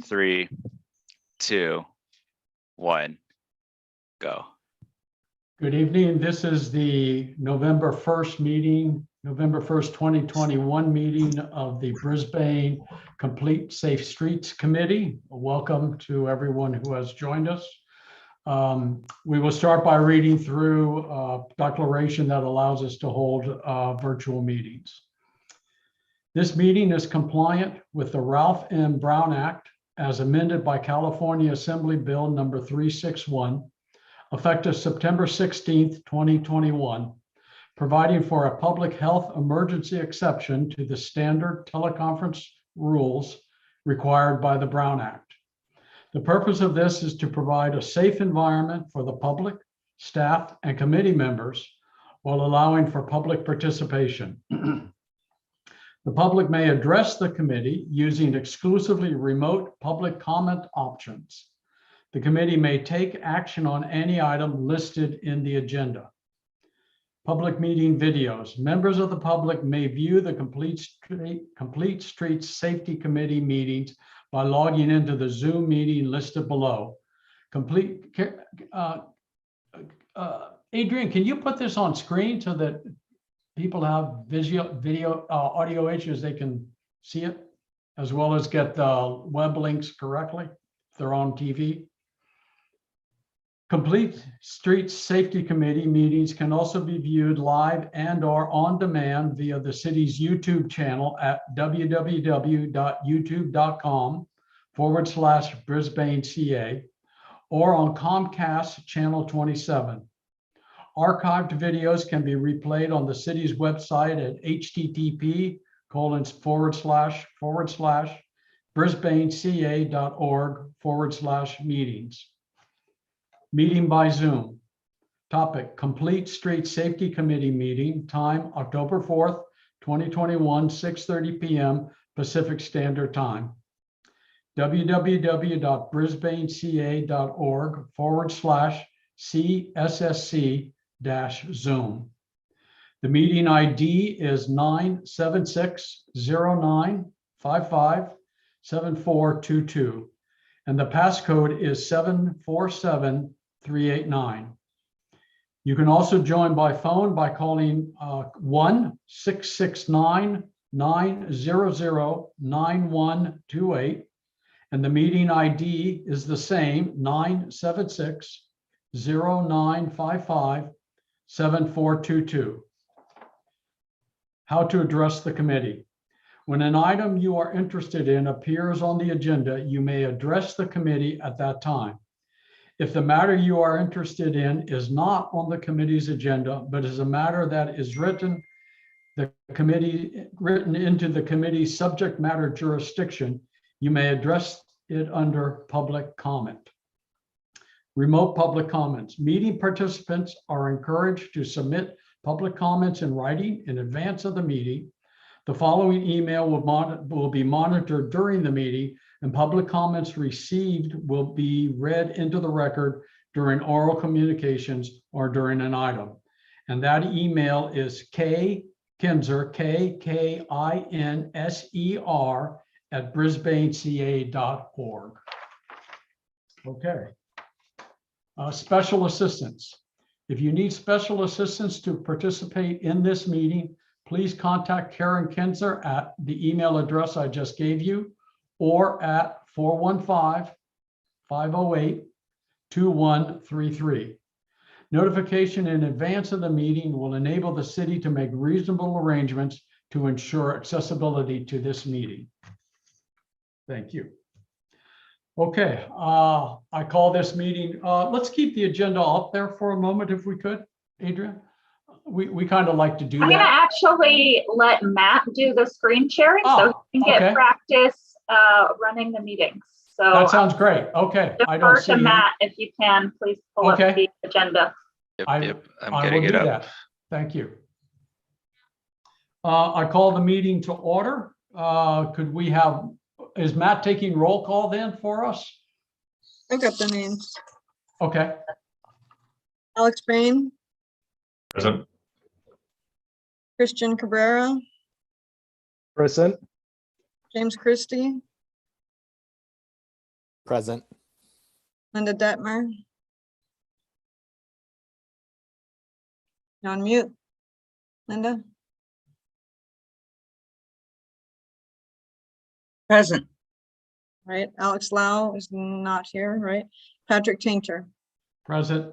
3, 2, 1, go. Good evening. This is the November 1st meeting, November 1st, 2021 meeting of the Brisbane Complete Safe Streets Committee. Welcome to everyone who has joined us. We will start by reading through a declaration that allows us to hold virtual meetings. This meeting is compliant with the Ralph M. Brown Act as amended by California Assembly Bill number 361, effective September 16th, 2021, providing for a public health emergency exception to the standard teleconference rules required by the Brown Act. The purpose of this is to provide a safe environment for the public, staff, and committee members while allowing for public participation. The public may address the committee using exclusively remote public comment options. The committee may take action on any item listed in the agenda. Public meeting videos. Members of the public may view the Complete Streets Safety Committee meetings by logging into the Zoom meeting listed below. Adrian, can you put this on screen so that people have audio issues, they can see it, as well as get the web links correctly if they're on TV? Complete Streets Safety Committee meetings can also be viewed live and or on demand via the city's YouTube channel at www.youtube.com/Brisbane CA or on Comcast channel 27. Archived videos can be replayed on the city's website at http://brisbaneca.org/meetings. Meeting by Zoom. Topic: Complete Street Safety Committee meeting. Time: October 4th, 2021, 6:30 p.m. Pacific Standard Time. www.brisbaneca.org/CSSC-Zoom. The meeting ID is 97609557422, and the passcode is 747389. You can also join by phone by calling 1-669-900-9128, and the meeting ID is the same, 97609557422. How to address the committee. When an item you are interested in appears on the agenda, you may address the committee at that time. If the matter you are interested in is not on the committee's agenda, but is a matter that is written into the committee's subject matter jurisdiction, you may address it under public comment. Remote public comments. Meeting participants are encouraged to submit public comments in writing in advance of the meeting. The following email will be monitored during the meeting, and public comments received will be read into the record during oral communications or during an item. And that email is Kinzer, KKINSER @brisbaneca.org. Okay. Special assistance. If you need special assistance to participate in this meeting, please contact Karen Kinzer at the email address I just gave you, or at 415-508-2133. Notification in advance of the meeting will enable the city to make reasonable arrangements to ensure accessibility to this meeting. Thank you. Okay, I call this meeting, let's keep the agenda up there for a moment if we could, Adrian. We kind of like to do that. I'm going to actually let Matt do the screen sharing so he can get practice running the meetings. So that sounds great. Okay. Defer to Matt if you can, please pull up the agenda. Yep, I'm I getting will it do up. that. Thank you. I call the meeting to order. Could we have, is Matt taking roll call then for us? I've got the names. Okay. Alex Bain. Present. Christian Cabrera. Present. James Christie. Present. Linda Detmer. You're on mute. Linda? Present. Right, Alex Lau is not here, right? Patrick Tainter. Present.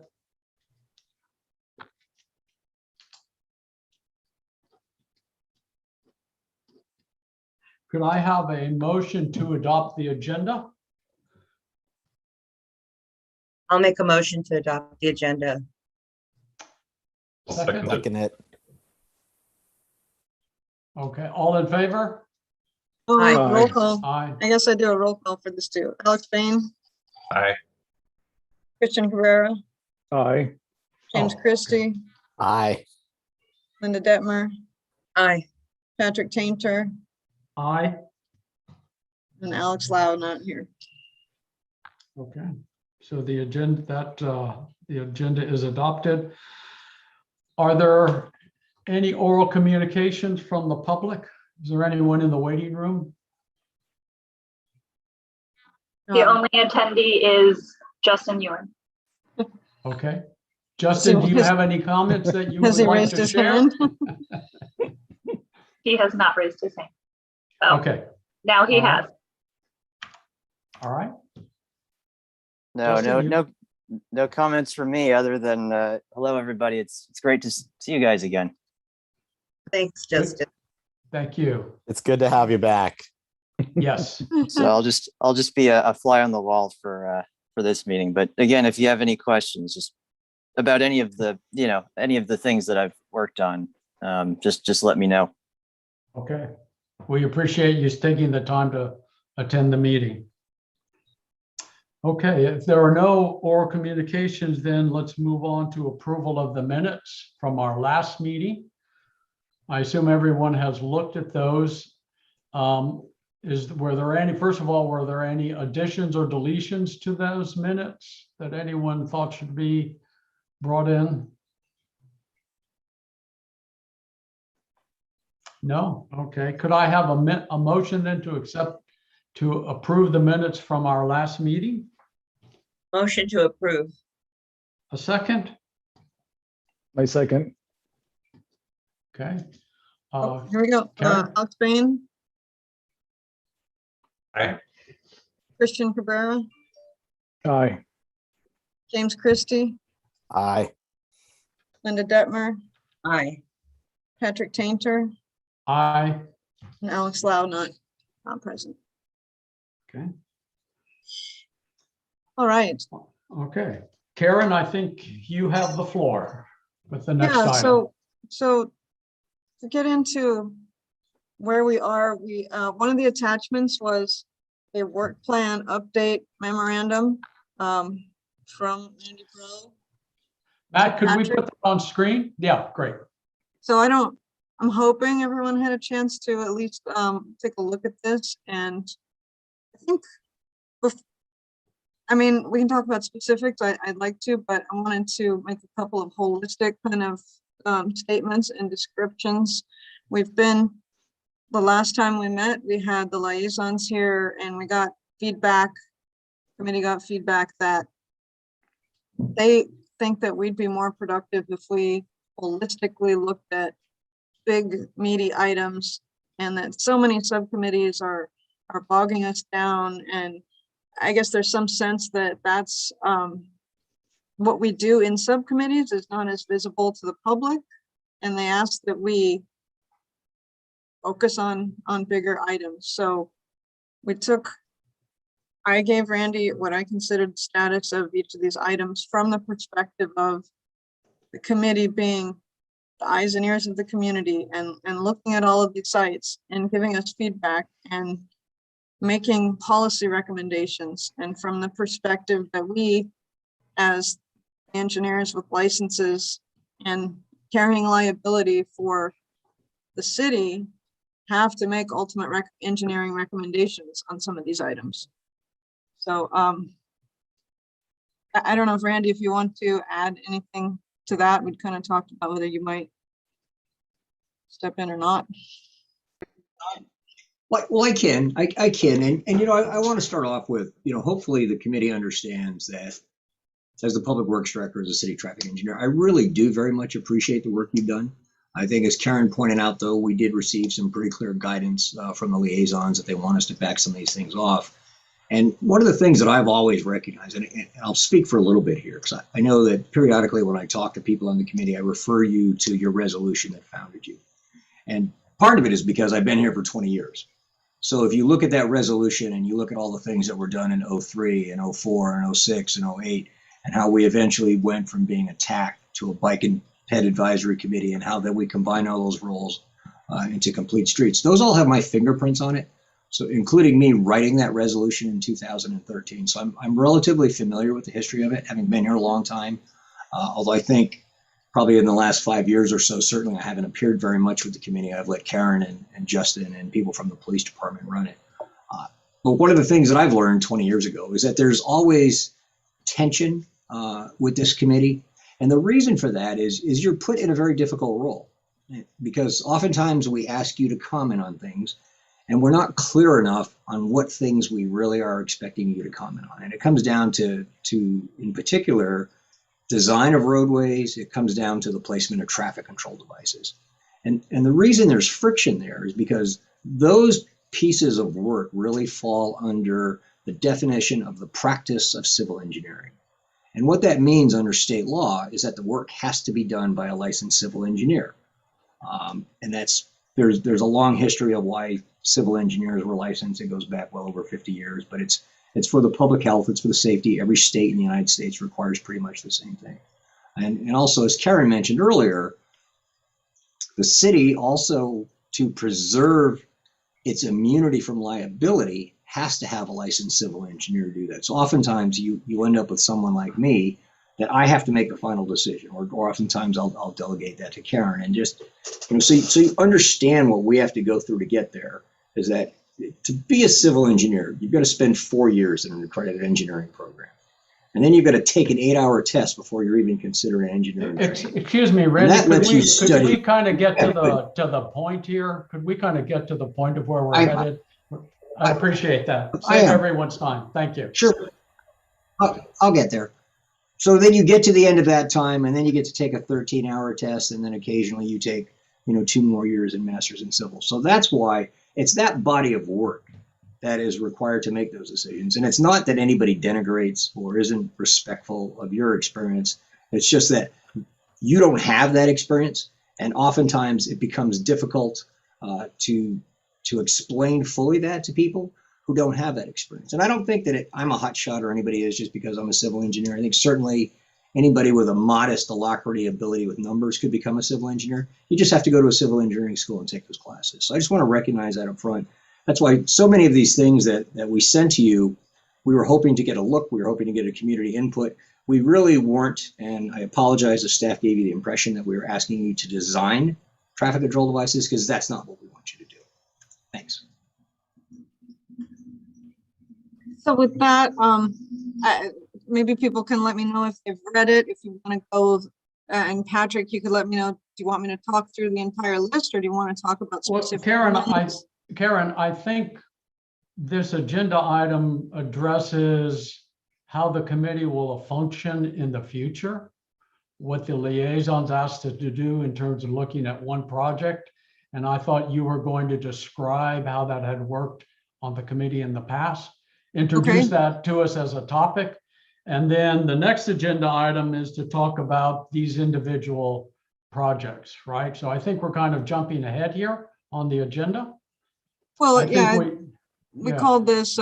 Could I have a motion to adopt the agenda? I'll make a motion to adopt the agenda. Second. Second it. Okay, all in favor? Oh, wait, Aye. roll call. Aye. I guess I do a roll call for this too. Alex Bain, Aye. Christian Cabrera, Aye. James Oh, okay. Christie, Aye. Linda Detmer, Aye. Patrick Tainter, Aye. and Alex Lau not here. Okay, so the agenda is adopted. Are there any oral communications from the public? Is there anyone in the waiting room? The only attendee is Justin Ewan. Okay. Justin, do you have any comments that you would Has he like raised to his share? hand? He has not raised his hand. Oh, Okay, now he All right. has. all right. No, Justin, no comments from me other than hello, everybody. It's great to see you guys again. Thanks, Justin. Thank you. It's good to have you back. Yes, So I'll just be a fly on the wall for this meeting. But again, if you have any questions just about any of the things that I've worked on, just let me know. okay. We appreciate you taking the time to attend the meeting. Okay, if there are no oral communications, then let's move on to approval of the minutes from our last meeting. I assume everyone has looked at those. Were there any additions or deletions to those minutes that anyone thought should be brought in? No? Okay. Could I have a motion then to approve the minutes from our last meeting? Motion to approve. A second? My second. Okay. Here we go. Karen? Alex Bain, Aye. Christian Cabrera, Aye. James Christie, Aye. Linda Detmer, Aye. Patrick Tainter, Aye. and Alex Lau not present. Okay. All right. Okay. Karen, I think you have the floor with the next Yeah, item. so to get into where we are, one of the attachments was a work plan update memorandum from Andy Pro. Matt, could we Patrick? put that on screen? Yeah, great. So I'm hoping everyone had a chance to at least take a look at this, and I think, we can talk about specifics, I'd like to, but I wanted to make a couple of holistic kind of statements and descriptions. The last time we met, we had the liaisons here and we got feedback, committee got feedback that they think that we'd be more productive if we holistically looked at big meaty items, and that so many subcommittees are bogging us down. And I guess there's some sense that that's what we do in subcommittees is not as visible to the public. And they ask that we focus on bigger items. So I gave Randy what I considered status of each of these items from the perspective of the committee being the eyes and ears of the community, and looking at all of these sites and giving us feedback and making policy recommendations. And from the perspective that we, as engineers with licenses and carrying liability for the city, have to make ultimate engineering recommendations on some of these items. So I don't know if Randy, if you want to add anything to that. We'd kind of talked about whether you might step in or not. Well, I can, and you know, I want to start off with, you know, hopefully the committee understands that as the public works director, as a city traffic engineer, I really do very much appreciate the work you've done. I think, as Karen pointed out, though, we did receive some pretty clear guidance from the liaisons that they want us to back some of these things off. And one of the things that I've always recognized, and I'll speak for a little bit here, because I know that periodically when I talk to people on the committee, I refer you to your resolution that founded you. And part of it is because I've been here for 20 years. So if you look at that resolution and you look at all the things that were done in 03 and 04 and 06 and 08, and how we eventually went from being a TAC to a bike and ped advisory committee, and how then we combine all those roles into complete streets, those all have my fingerprints on it. So including me writing that resolution in 2013. So I'm relatively familiar with the history of it, having been here a long time. Although I think probably in the last 5 years or so, certainly I haven't appeared very much with the committee. I've let Karen and Justin and people from the police department run it. But one of the things that I've learned 20 years ago is that there's always tension with this committee. And the reason for that is you're put in a very difficult role, because oftentimes we ask you to comment on things and we're not clear enough on what things we really are expecting you to comment on. And it comes down to in particular, design of roadways. It comes down to the placement of traffic control devices. And the reason there's friction there is because those pieces of work really fall under the definition of the practice of civil engineering. And what that means under state law is that the work has to be done by a licensed civil engineer. And there's a long history of why civil engineers were licensed. It goes back well over 50 years, but it's for the public health, it's for the safety. Every state in the United States requires pretty much the same thing. And also, as Karen mentioned earlier, the city also, to preserve its immunity from liability, has to have a licensed civil engineer do that. So oftentimes you end up with someone like me that I have to make the final decision, or oftentimes I'll delegate that to Karen. And just, you know, so you understand what we have to go through to get there, is that to be a civil engineer, you've got to spend 4 years in an accredited engineering program. And then you've got to take an 8-hour test before you're even considered an engineer. Excuse me, Randy, could we kind of get to the point here? Could we kind of get to the point of where we're headed? I appreciate that. Save everyone's time. Thank you. Sure. I'll get there. So then you get to the end of that time, and then you get to take a 13-hour test, and then occasionally you take, 2 more years in Masters in Civil. So that's why it's that body of work that is required to make those decisions. And it's not that anybody denigrates or isn't respectful of your experience. It's just that you don't have that experience, and oftentimes it becomes difficult to explain fully that to people who don't have that experience. And I don't think that I'm a hot shot or anybody is just because I'm a civil engineer. I think certainly anybody with a modest alacrity ability with numbers could become a civil engineer. You just have to go to a civil engineering school and take those classes. So I just want to recognize that up front. That's why so many of these things that we sent to you, we were hoping to get a look, we were hoping to get a community input. We really weren't, and I apologize if staff gave you the impression that we were asking you to design traffic control devices, because that's not what we want you to do. Thanks. So with that, maybe people can let me know if they've read it. If you want to go, and Patrick, you could let me know, do you want me to talk through the entire list, or do you want to talk about specific? Well, Karen, I think this agenda item addresses how the committee will function in the future, what the liaisons asked us to do in terms of looking at one project. And I thought you were going to describe how that had worked on the committee in the past, introduce that to us as a topic. And then the next agenda item is to talk about these individual projects, right? So I think we're kind of jumping ahead here on the agenda. Well, yeah, we called this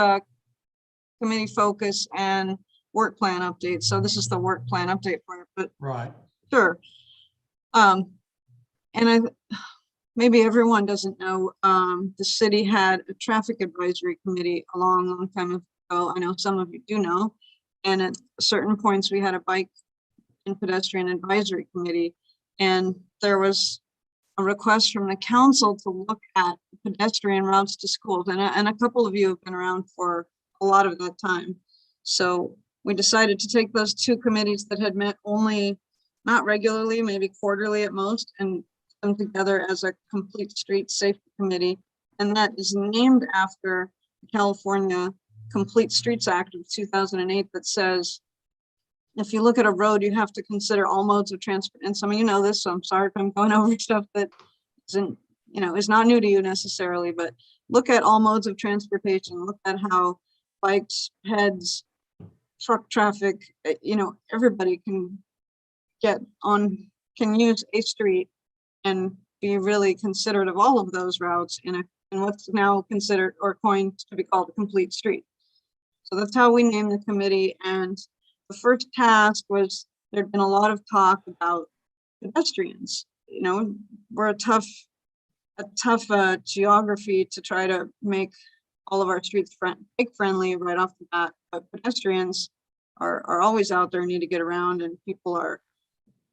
committee focus and work plan update. So this is the work plan update part, but right. Sure. And maybe everyone doesn't know, the city had a traffic advisory committee a long time ago. I know some of you do know. And at certain points we had a bike and pedestrian advisory committee. And there was a request from the council to look at pedestrian routes to schools. And a couple of you have been around for a lot of that time. So we decided to take those two committees that had met only, not regularly, maybe quarterly at most, and come together as a complete street safety committee And that is named after the California Complete Streets Act of 2008 that says, if you look at a road, you have to consider all modes of transport. And some of you know this, so I'm sorry if I'm going over stuff that isn't, is not new to you necessarily, but look at all modes of transportation. Look at how bikes, peds, truck traffic, everybody can can use a street and be really considerate of all of those routes in what's now considered or coined to be called a complete street. So that's how we named the committee. And the first task was, there'd been a lot of talk about pedestrians. We're a tough geography to try to make all of our streets bike friendly right off the bat, but pedestrians are always out there, need to get around, and people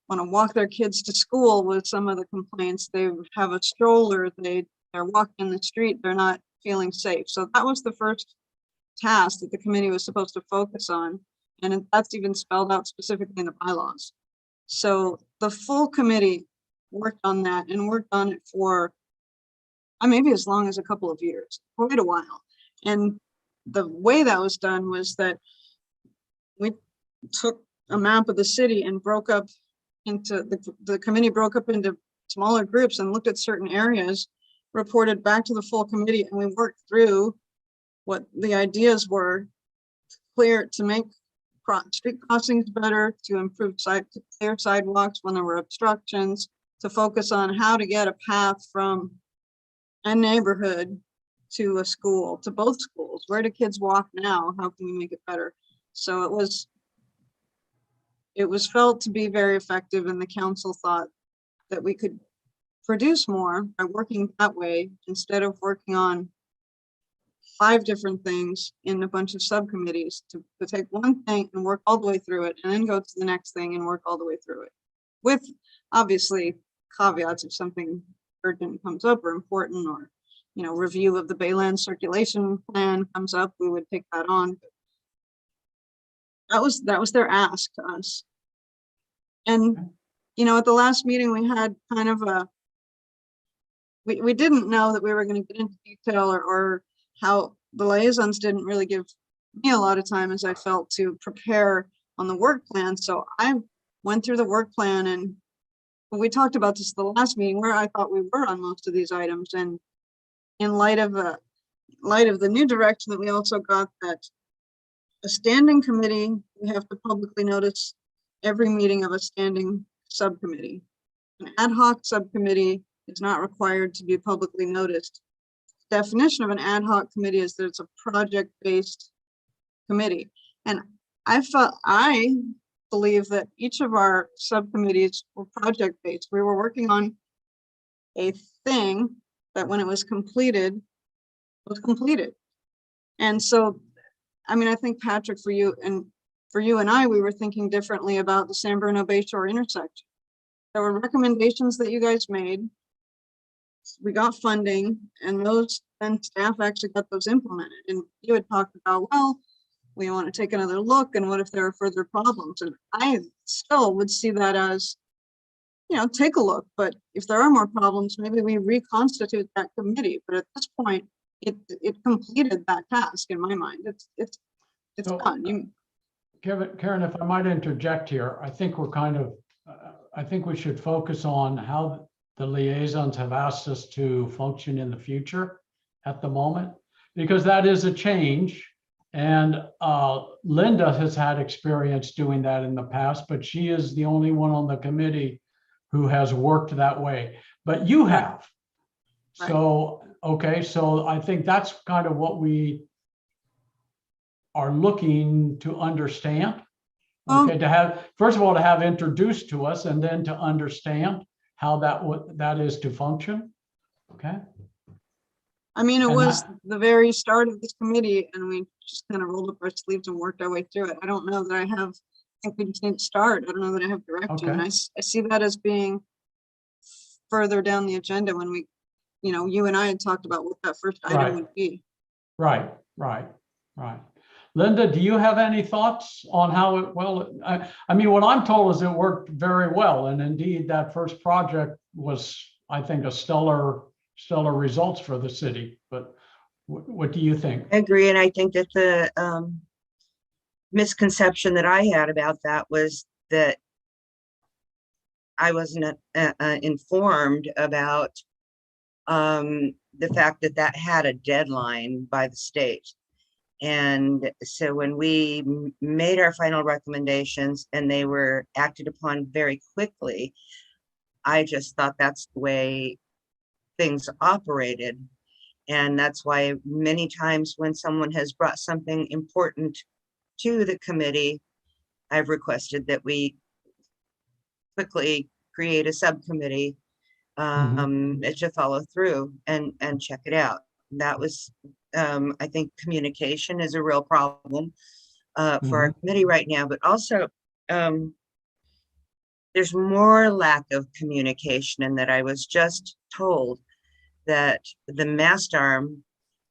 want to walk their kids to school with some of the complaints. They have a stroller, they're walking in the street, they're not feeling safe. So that was the first task that the committee was supposed to focus on. And that's even spelled out specifically in the bylaws. So the full committee worked on that and worked on it for maybe as long as a couple of years, quite a while. And the way that was done was that we took a map of the city and broke up into the committee broke up into smaller groups and looked at certain areas, reported back to the full committee, and we worked through what the ideas were to make street crossings better, to improve to clear sidewalks when there were obstructions, to focus on how to get a path from a neighborhood to a school, to both schools. Where do kids walk now? How can we make it better? So it was felt to be very effective, and the council thought that we could produce more by working that way instead of working on 5 different things in a bunch of subcommittees, to take one thing and work all the way through it, and then go to the next thing and work all the way through it, with obviously caveats. If something urgent comes up or important, or review of the Bayland circulation plan comes up, we would take that on. That was their ask to us. And at the last meeting we had kind of we didn't know that we were going to get into detail, or how the liaisons didn't really give me a lot of time, as I felt, to prepare on the work plan. So I went through the work plan, and we talked about this the last meeting, where I thought we were on most of these items. And in light of the new direction that we also got, that a standing committee, we have to publicly notice every meeting of a standing subcommittee. An ad hoc subcommittee is not required to be publicly noticed. Definition of an ad hoc committee is that it's a project-based committee. And I believe that each of our subcommittees were project-based. We were working on a thing that, when it was completed, was completed. And so, I think, Patrick, for you and I, we were thinking differently about the San Bruno Bayshore intersection. There were recommendations that you guys made. We got funding, and then staff actually got those implemented. And you had talked about, well, we want to take another look, and what if there are further problems? And I still would see that as, take a look, but if there are more problems, maybe we reconstitute that committee. But at this point, it completed that task in my mind. It's So, done. Karen, if I might interject here, I think I think we should focus on how the liaisons have asked us to function in the future at the moment, because that is a change. And Linda has had experience doing that in the past, but she is the only one on the committee who has worked that way. But you have. Right. So, okay, so I think that's kind of what we are looking to understand. Okay, to have, first of all, to have introduced to us, and then to understand how that is to function. Okay. It was the very start of this committee, and we just kind of rolled up our sleeves and worked our way through it. I don't know that I think we just need to start. I don't know that I have direction. Okay. And I see that as being further down the agenda, when we, you and I had talked about what that first item would be. Right. Linda, do you have any thoughts on how it, what I'm told is it worked very well. And indeed, that first project was, I think, a stellar stellar results for the city. But what do you think? I agree, and I think that the misconception that I had about that was that I wasn't informed about the fact that that had a deadline by the state. And so when we made our final recommendations and they were acted upon very quickly, I just thought that's the way things operated. And that's why many times when someone has brought something important to the committee, I've requested that we quickly create a subcommittee to follow through and check it out. That was, I think communication is a real problem for our committee right now, but also there's more lack of communication, and that I was just told that the mast arm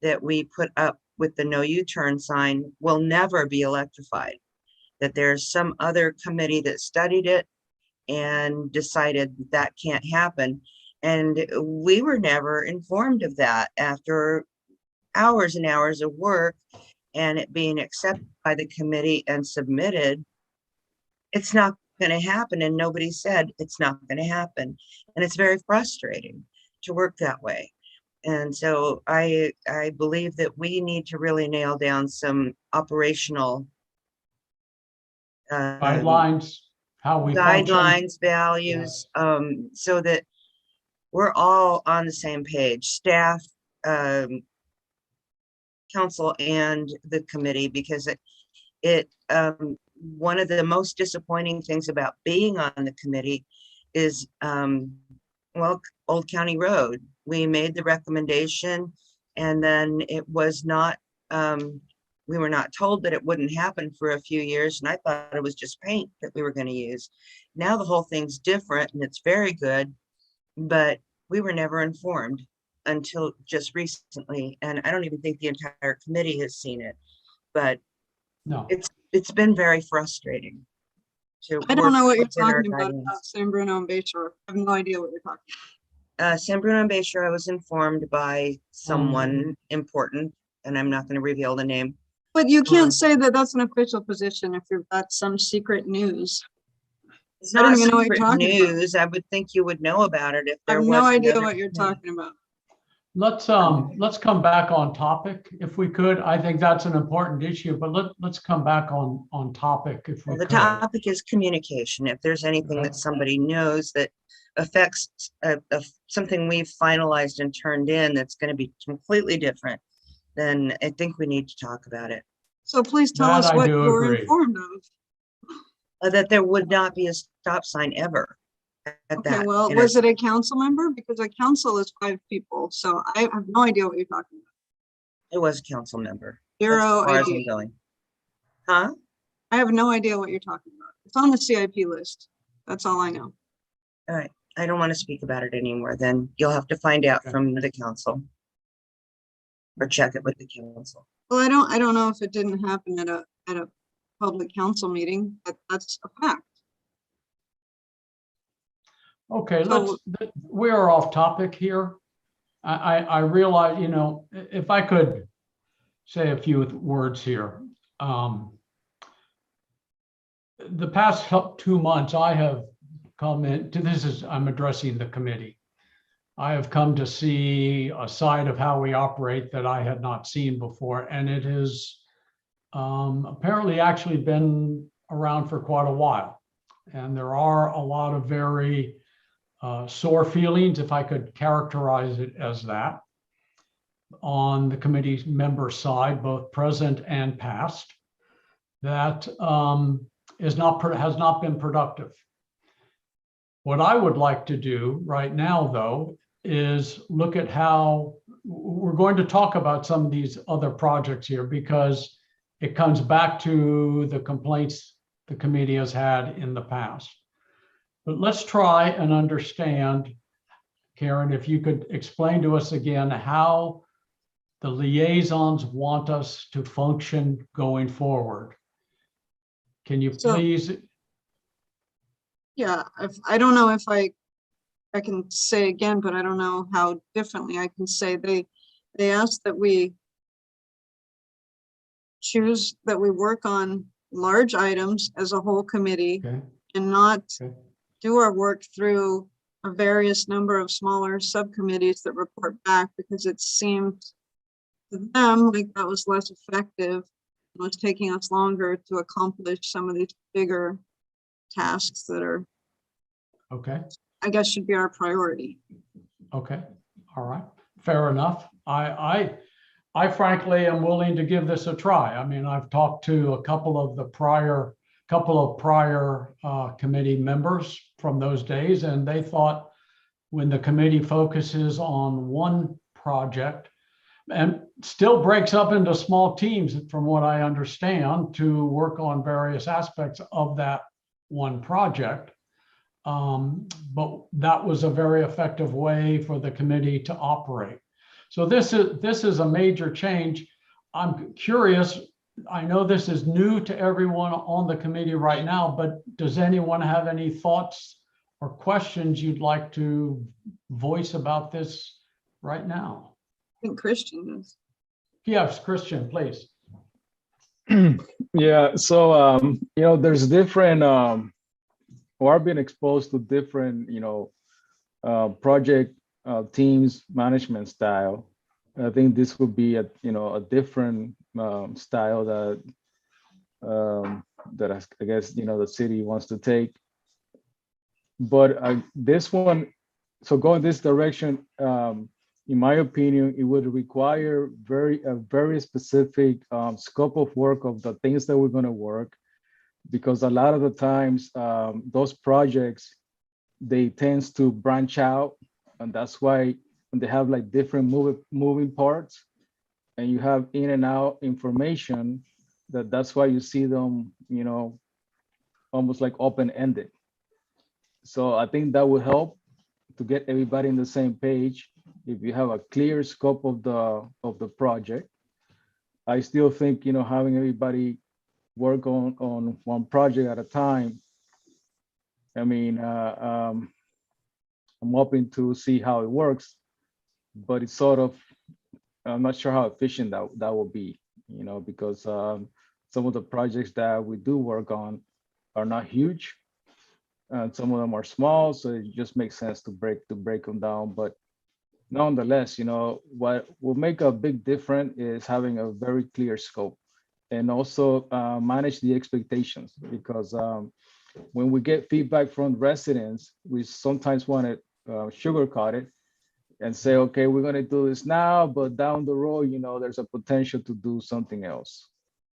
that we put up with the no U-turn sign will never be electrified, that there's some other committee that studied it and decided that can't happen. And we were never informed of that after hours and hours of work and it being accepted by the committee and submitted. It's not going to happen, and nobody said it's not going to happen. And it's very frustrating to work that way. And so I believe that we need to really nail down some operational Guidelines, how we function. guidelines, values, so that we're all on the same page, staff, council, and the committee, because it one of the most disappointing things about being on the committee is well, Old County Road. We made the recommendation, and then it was not, we were not told that it wouldn't happen for a few years, and I thought it was just paint that we were going to use. Now the whole thing's different, and it's very good, but we were never informed until just recently, and I don't even think the entire committee has seen it, but No. It's been very frustrating. I don't know what you're within our talking about guidelines. San Bruno and Bayshore. I have no idea what you're talking about. San Bruno and Bayshore, I was informed by someone important, and I'm not going to reveal the name. But you can't say that that's an official position if you've got some secret news. It's I don't not even know what you're secret talking about. news. I would think you would know about it if I there have was. no idea another what you're committee. talking about. Let's come back on topic if we could. I think that's an important issue, but let's come back on topic if we Well, the could. topic is communication. If there's anything that somebody knows that affects something we've finalized and turned in that's going to be completely different, then I think we need to talk about it. So please tell That us I what do you were agree. informed of. That there would not be a stop sign ever at Okay, that. well, was it a council member? Because a council is 5 people, so I have no idea what you're talking about. It was a council member. That's Zero as far as I'm idea. going. Huh? I have no idea what you're talking about. It's on the CIP list. That's all I know. All right. I don't want to speak about it anymore. Then you'll have to find out Okay. from the council. Or check it with the council. Well, I don't know if it didn't happen at a public council meeting, but that's a fact. Okay, So- we're off topic here. I realize, if I could say a few words here. The past 2 months, I have come in, I'm addressing the committee. I have come to see a side of how we operate that I had not seen before, and it has apparently actually been around for quite a while. And there are a lot of very sore feelings, if I could characterize it as that, on the committee member side, both present and past, that has not been productive. What I would like to do right now, though, is look at how we're going to talk about some of these other projects here, because it comes back to the complaints the committee has had in the past. But let's try and understand, Karen, if you could explain to us again how the liaisons want us to function going forward. Can you So- please? Yeah, I don't know if I I can say again, but I don't know how differently I can say. They asked that we choose that we work on large items as a whole committee Okay, and not okay, do our work through a various number of smaller subcommittees that report back, because it seemed to them like that was less effective. It was taking us longer to accomplish some of these bigger tasks that are, okay, I guess, should be our priority. okay. All right, fair enough. I frankly am willing to give this a try. I mean, I've talked to a couple of prior committee members from those days, and they thought when the committee focuses on one project and still breaks up into small teams, from what I understand, to work on various aspects of that one project. But that was a very effective way for the committee to operate. So this is a major change. I'm curious, I know this is new to everyone on the committee right now, but does anyone have any thoughts or questions you'd like to voice about this right now? I think Christian is. Yes, Christian, please. Yeah, so you know, there's different or I've been exposed to different, you know, project teams management style. I think this would be a, you know, a different style that that I guess, you know, the city wants to take. But this one, so going this direction, in my opinion, it would require a very specific scope of work of the things that we're going to work, because a lot of the times those projects, they tends to branch out, and that's why when they have like different moving parts, and you have in and out information, that's why you see them, you know, almost like open-ended. So I think that would help to get everybody in the same page if you have a clear scope of the project. I still think, you know, having everybody work on one project at a time. I mean, I'm hoping to see how it works, but it's sort of, I'm not sure how efficient that will be, you know, because some of the projects that we do work on are not huge, and some of them are small, so it just makes sense to break them down. But nonetheless, you know, what will make a big difference is having a very clear scope, and also manage the expectations, because when we get feedback from residents, we sometimes want to sugarcoat it and say, okay, we're going to do this now, but down the road, you know, there's a potential to do something else.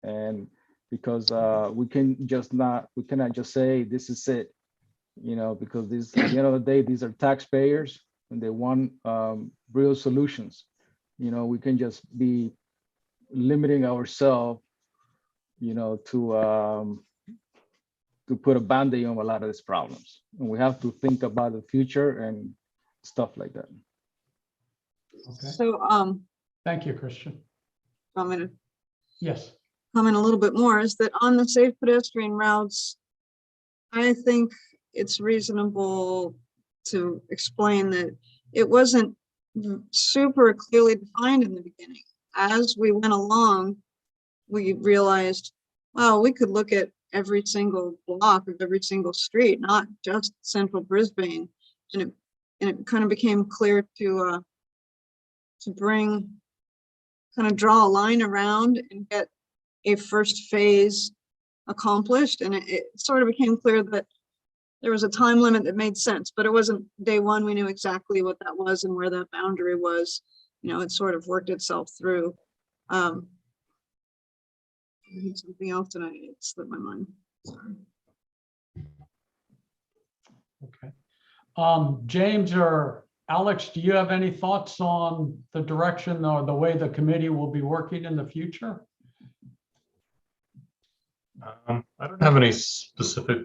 And because we cannot just say this is it, you know, because this, at the end of the day, these are taxpayers and they want real solutions. You know, we can just be limiting ourselves, you know, to put a Band-Aid on a lot of these problems. And we have to think about the future and stuff like that. Okay, So, thank you, Christian. I'm going to Yes, comment a little bit more, is that on the safe pedestrian routes, I think it's reasonable to explain that it wasn't super clearly defined in the beginning. As we went along, we realized, wow, we could look at every single block of every single street, not just central Brisbane. And it kind of became clear to kind of draw a line around and get a first phase accomplished. And it sort of became clear that there was a time limit that made sense, but it wasn't day one. We knew exactly what that was and where that boundary was. You know, it sort of worked itself through. I need something else and it slipped my mind. Sorry. okay. James or Alex, do you have any thoughts on the direction or the way the committee will be working in the future? I don't have any specific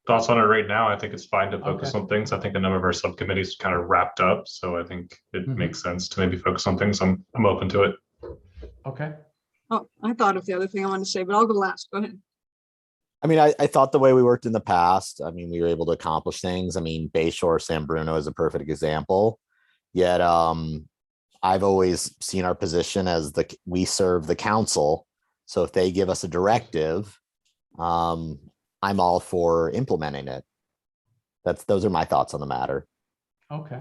thoughts on it right now. I think it's fine to focus on things. I think a number of our subcommittees kind of wrapped up, so I think it makes sense to maybe focus on things. I'm open to it. Okay. Oh, I thought of the other thing I wanted to say, but I'll go last. Go ahead. I mean, I thought the way we worked in the past, I mean, we were able to accomplish things. I mean, Bayshore, San Bruno is a perfect example. Yet, I've always seen our position as we serve the council. So if they give us a directive, I'm all for implementing it. Those are my thoughts on the matter. Okay.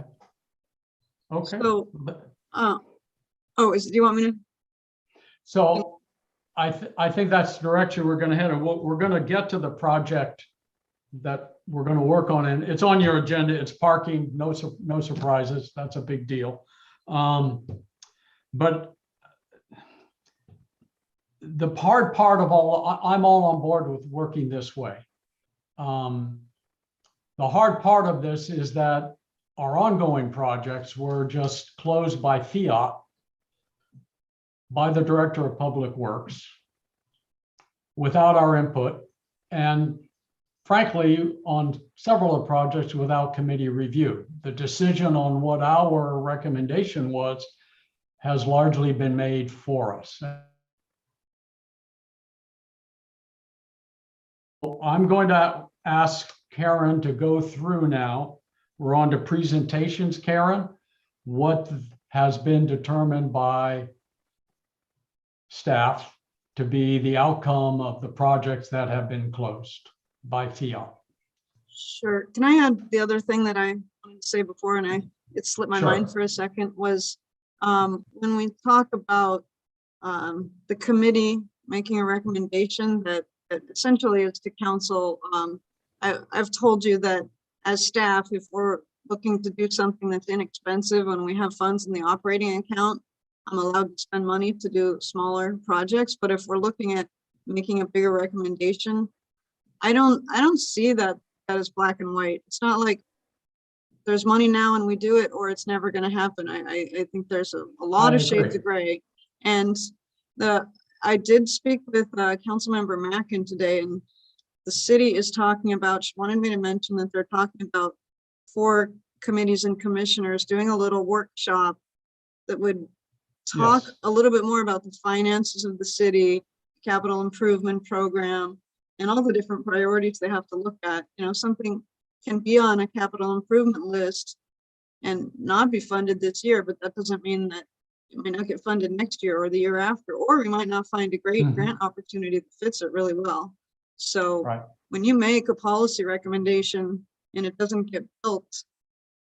Okay. So, do you want me to? So I think that's the direction we're going to head. And we're going to get to the project that we're going to work on, and it's on your agenda. It's parking, no surprises. That's a big deal. But the hard part of I'm all on board with working this way. The hard part of this is that our ongoing projects were just closed by fiat by the Director of Public Works without our input, and frankly, on several of the projects without committee review. The decision on what our recommendation was has largely been made for us. I'm going to ask Karen to go through now. We're on to presentations, Karen. What has been determined by staff to be the outcome of the projects that have been closed by fiat? Sure. Can I add the other thing that I wanted to say before, and it slipped my mind for a second, was when we talk about the committee making a recommendation that essentially is to council, I've told you that as staff, if we're looking to do something that's inexpensive and we have funds in the operating account, I'm allowed to spend money to do smaller projects. But if we're looking at making a bigger recommendation, I don't see that as black and white. It's not like there's money now and we do it, or it's never going to happen. I think there's a lot of shades of gray. And I did speak with Councilmember Mackin today, and the city is talking about, she wanted me to mention that they're talking about 4 committees and commissioners doing a little workshop that would talk a little bit more about the finances of the city, capital improvement program, and all the different priorities they have to look at. You know, something can be on a capital improvement list and not be funded this year, but that doesn't mean that it may not get funded next year or the year after, or we might not find a great grant opportunity that fits it really well. So when you make a policy recommendation and it doesn't get built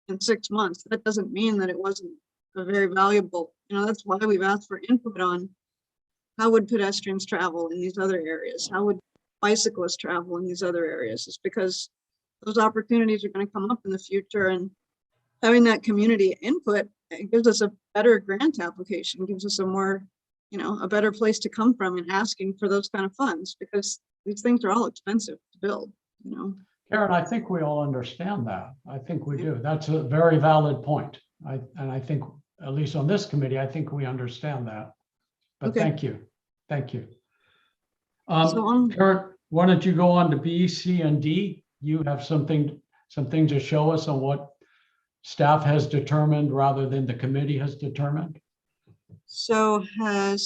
in 6 months, that doesn't mean that it wasn't a very valuable, that's why we've asked for input on how would pedestrians travel in these other areas? How would bicyclists travel in these other areas? It's because those opportunities are going to come up in the future, and having that community input, it gives us a better grant application, gives us a more, a better place to come from in asking for those kind of funds, because these things are all expensive to build, Karen, I think we all understand that. I think we do. That's a very valid point. And I think, at least on this committee, I think we understand that. But thank you. Thank you. Karen, why don't you go on to B, C, and D? You have something to show us on what staff has determined rather than the committee has determined. So I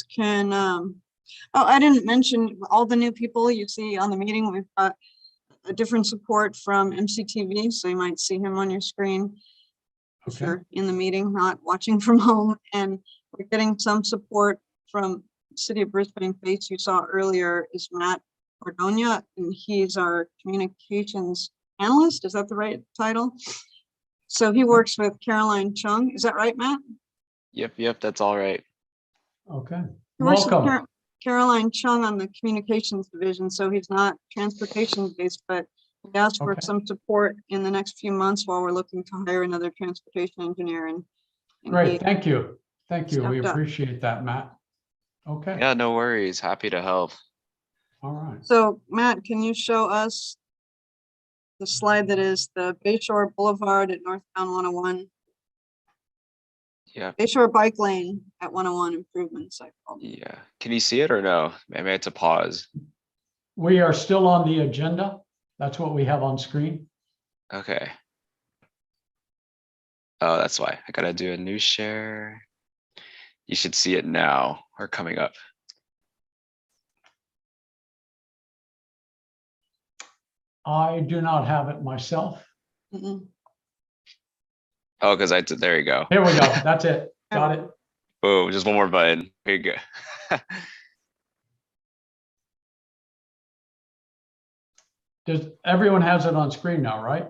didn't mention all the new people you see on the meeting. We've got a different support from MCTV, so you might see him on your screen if you're in the meeting, not watching from home. And we're getting some support from City of Brisbane face you saw earlier is Matt Ordonia, and he's our communications analyst. Is that the right title? So he works with Caroline Chung. Is that right, Matt? Yep, that's all right. Okay. He works Welcome. with Caroline Chung on the communications division, so he's not transportation based, but we asked for some support in the next few months while we're looking to hire another transportation engineer. And great, thank you. Thank you. We stepped up. appreciate that, Matt. Okay. Yeah, no worries. Happy to help. All right. So Matt, can you show us the slide that is the Bayshore Boulevard at Northbound 101? Yeah. Bayshore bike lane at 101 improvements. Yeah. Can you see it or no? Maybe I had to pause. We are still on the agenda. That's what we have on screen. Okay. Oh, that's why. I gotta do a new share. You should see it now or coming up. I do not have it myself. Mm-mm. Oh, because there you go. Here we go. That's it. Got it. Boom, just one more button. Here you go. Does everyone has it on screen now, right?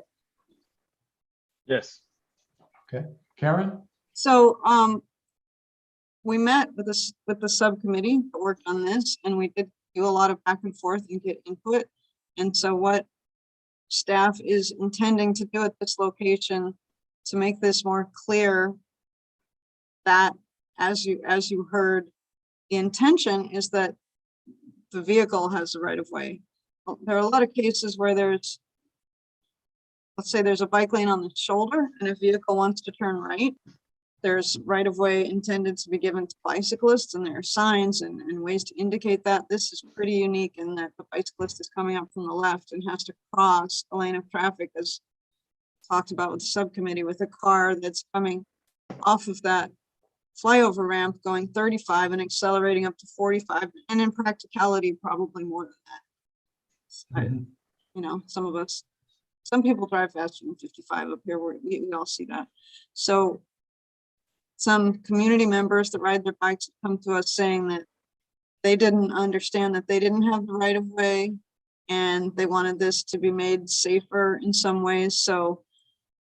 Yes. Karen? So, we met with the subcommittee that worked on this, and we did do a lot of back and forth and get input. And so what staff is intending to do at this location to make this more clear, that as you heard, the intention is that the vehicle has the right of way. There are a lot of cases where there's, let's say there's a bike lane on the shoulder and a vehicle wants to turn right. There's right of way intended to be given to bicyclists, and there are signs and ways to indicate that. This is pretty unique in that the bicyclist is coming up from the left and has to cross a lane of traffic, as talked about with the subcommittee, with a car that's coming off of that flyover ramp going 35 and accelerating up to 45, and in practicality, probably more than that. You know, some people drive faster than 55 up here. We all see that. So some community members that ride their bikes come to us saying that they didn't understand that they didn't have the right of way, and they wanted this to be made safer in some ways. So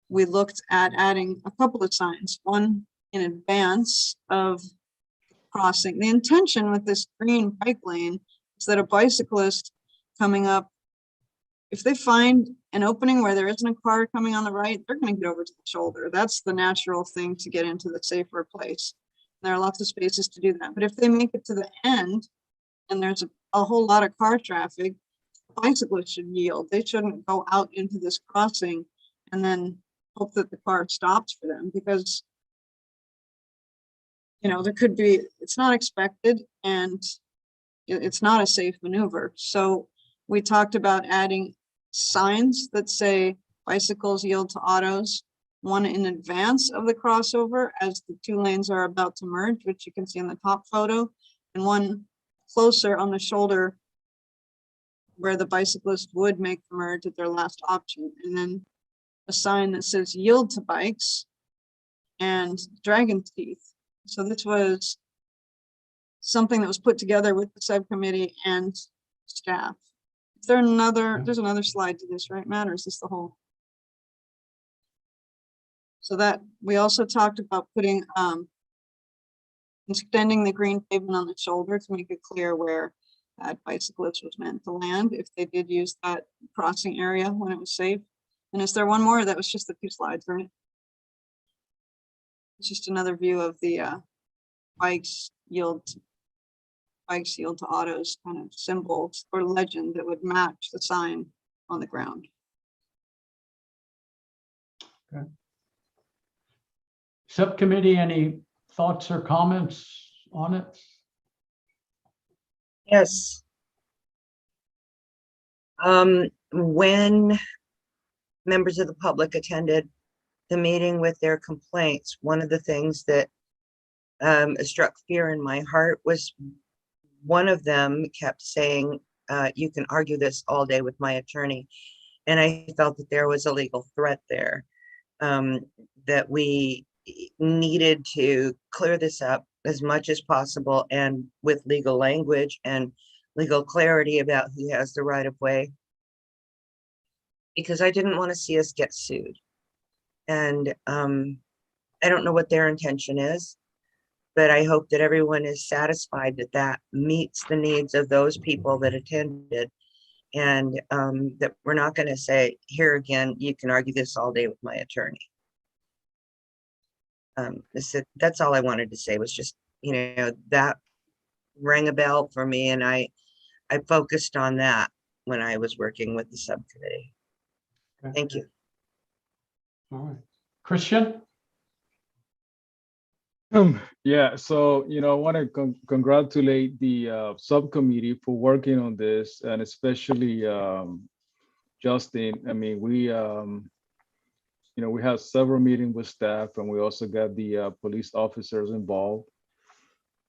we looked at adding a couple of signs, one in advance of crossing. The intention with this green bike lane is that a bicyclist coming up, if they find an opening where there isn't a car coming on the right, they're going to get over to the shoulder. That's the natural thing to get into the safer place. There are lots of spaces to do that. But if they make it to the end and there's a whole lot of car traffic, bicyclists should yield. They shouldn't go out into this crossing and then hope that the car stops for them, because, you know, there could be, it's not expected and it's not a safe maneuver. So we talked about adding signs that say bicycles yield to autos, one in advance of the crossover as the two lanes are about to merge, which you can see in the top photo, and one closer on the shoulder where the bicyclist would make the merge at their last option. And then a sign that says yield to bikes and dragon teeth. So this was something that was put together with the subcommittee and staff. Is there there's another slide to this, right, Matt, or is this the whole? So that we also talked about putting, extending the green pavement on the shoulder to make it clear where that bicyclist was meant to land if they did use that crossing area when it was safe. And is there one more? That was just the 2 slides, right? It's just another view of the bikes yield to autos kind of symbols or legend that would match the sign on the ground. Okay. Subcommittee, any thoughts or comments on it? Yes. When members of the public attended the meeting with their complaints, one of the things that struck fear in my heart was one of them kept saying, you can argue this all day with my attorney. And I felt that there was a legal threat there, that we needed to clear this up as much as possible, and with legal language and legal clarity about who has the right of way, because I didn't want to see us get sued. And I don't know what their intention is, but I hope that everyone is satisfied that that meets the needs of those people that attended, and that we're not going to say, here again, you can argue this all day with my attorney. That's all I wanted to say, was just, you know, that rang a bell for me, and I focused on that when I was working with the subcommittee. Okay. Thank you. All right. Christian? Yeah, so, you know, I want to congratulate the subcommittee for working on this, and especially Justin. I mean, we, you know, we had several meetings with staff, and we also got the police officers involved.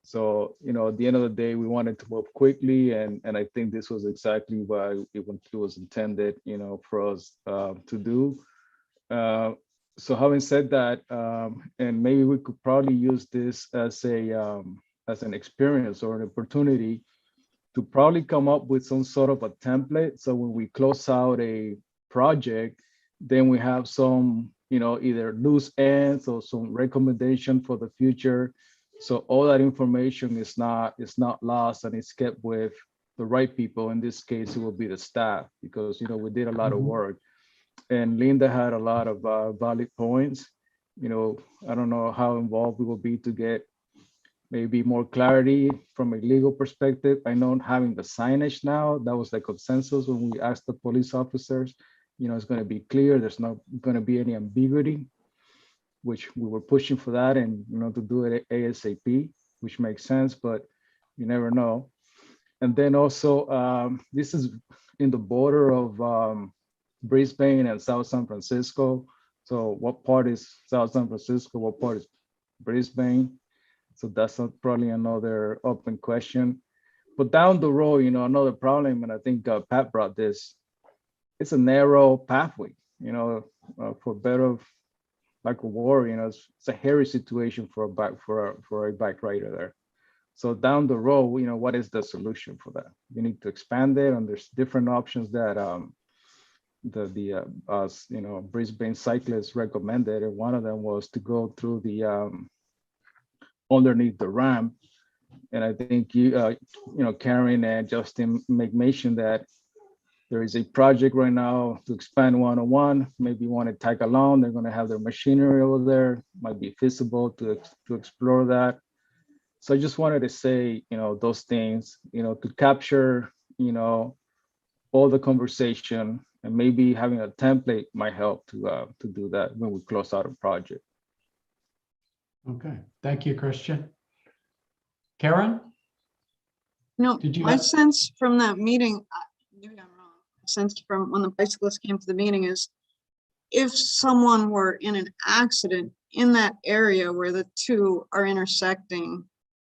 So, at the end of the day, we wanted to move quickly, and I think this was exactly why it was intended, for us to do. So having said that, and maybe we could probably use this as an experience or an opportunity to probably come up with some sort of a template. So when we close out a project, then we have some, either loose ends or some recommendation for the future. So all that information is not lost, and it's kept with the right people. In this case, it will be the staff, because, we did a lot of work. And Linda had a lot of valid points. I don't know how involved we will be to get maybe more clarity from a legal perspective. I know having the signage now, that was the consensus when we asked the police officers, it's going to be clear. There's not going to be any ambiguity, which we were pushing for that, and, to do it ASAP, which makes sense, but you never know. And then also, this is in the border of Brisbane and South San Francisco. So what part is South San Francisco? What part is Brisbane? So that's probably another open question. But down the road, another problem, and I think Pat brought this, it's a narrow pathway, for better like a war, it's a hairy situation for a bike rider there. So down the road, what is the solution for that? You need to expand it, and there's different options that Brisbane cyclists recommended, and one of them was to go through the underneath the ramp. And I think Karen and Justin make mention that there is a project right now to expand 101. Maybe you want to tag along. They're going to have their machinery over there. Might be feasible to explore that. So I just wanted to say, those things, to capture, all the conversation, and maybe having a template might help to do that when we close out a project. Okay, thank you, Christian. Karen? No, Did you my have- sense from that meeting, maybe I'm wrong, sense from when the bicyclists came to the meeting is, if someone were in an accident in that area where the two are intersecting,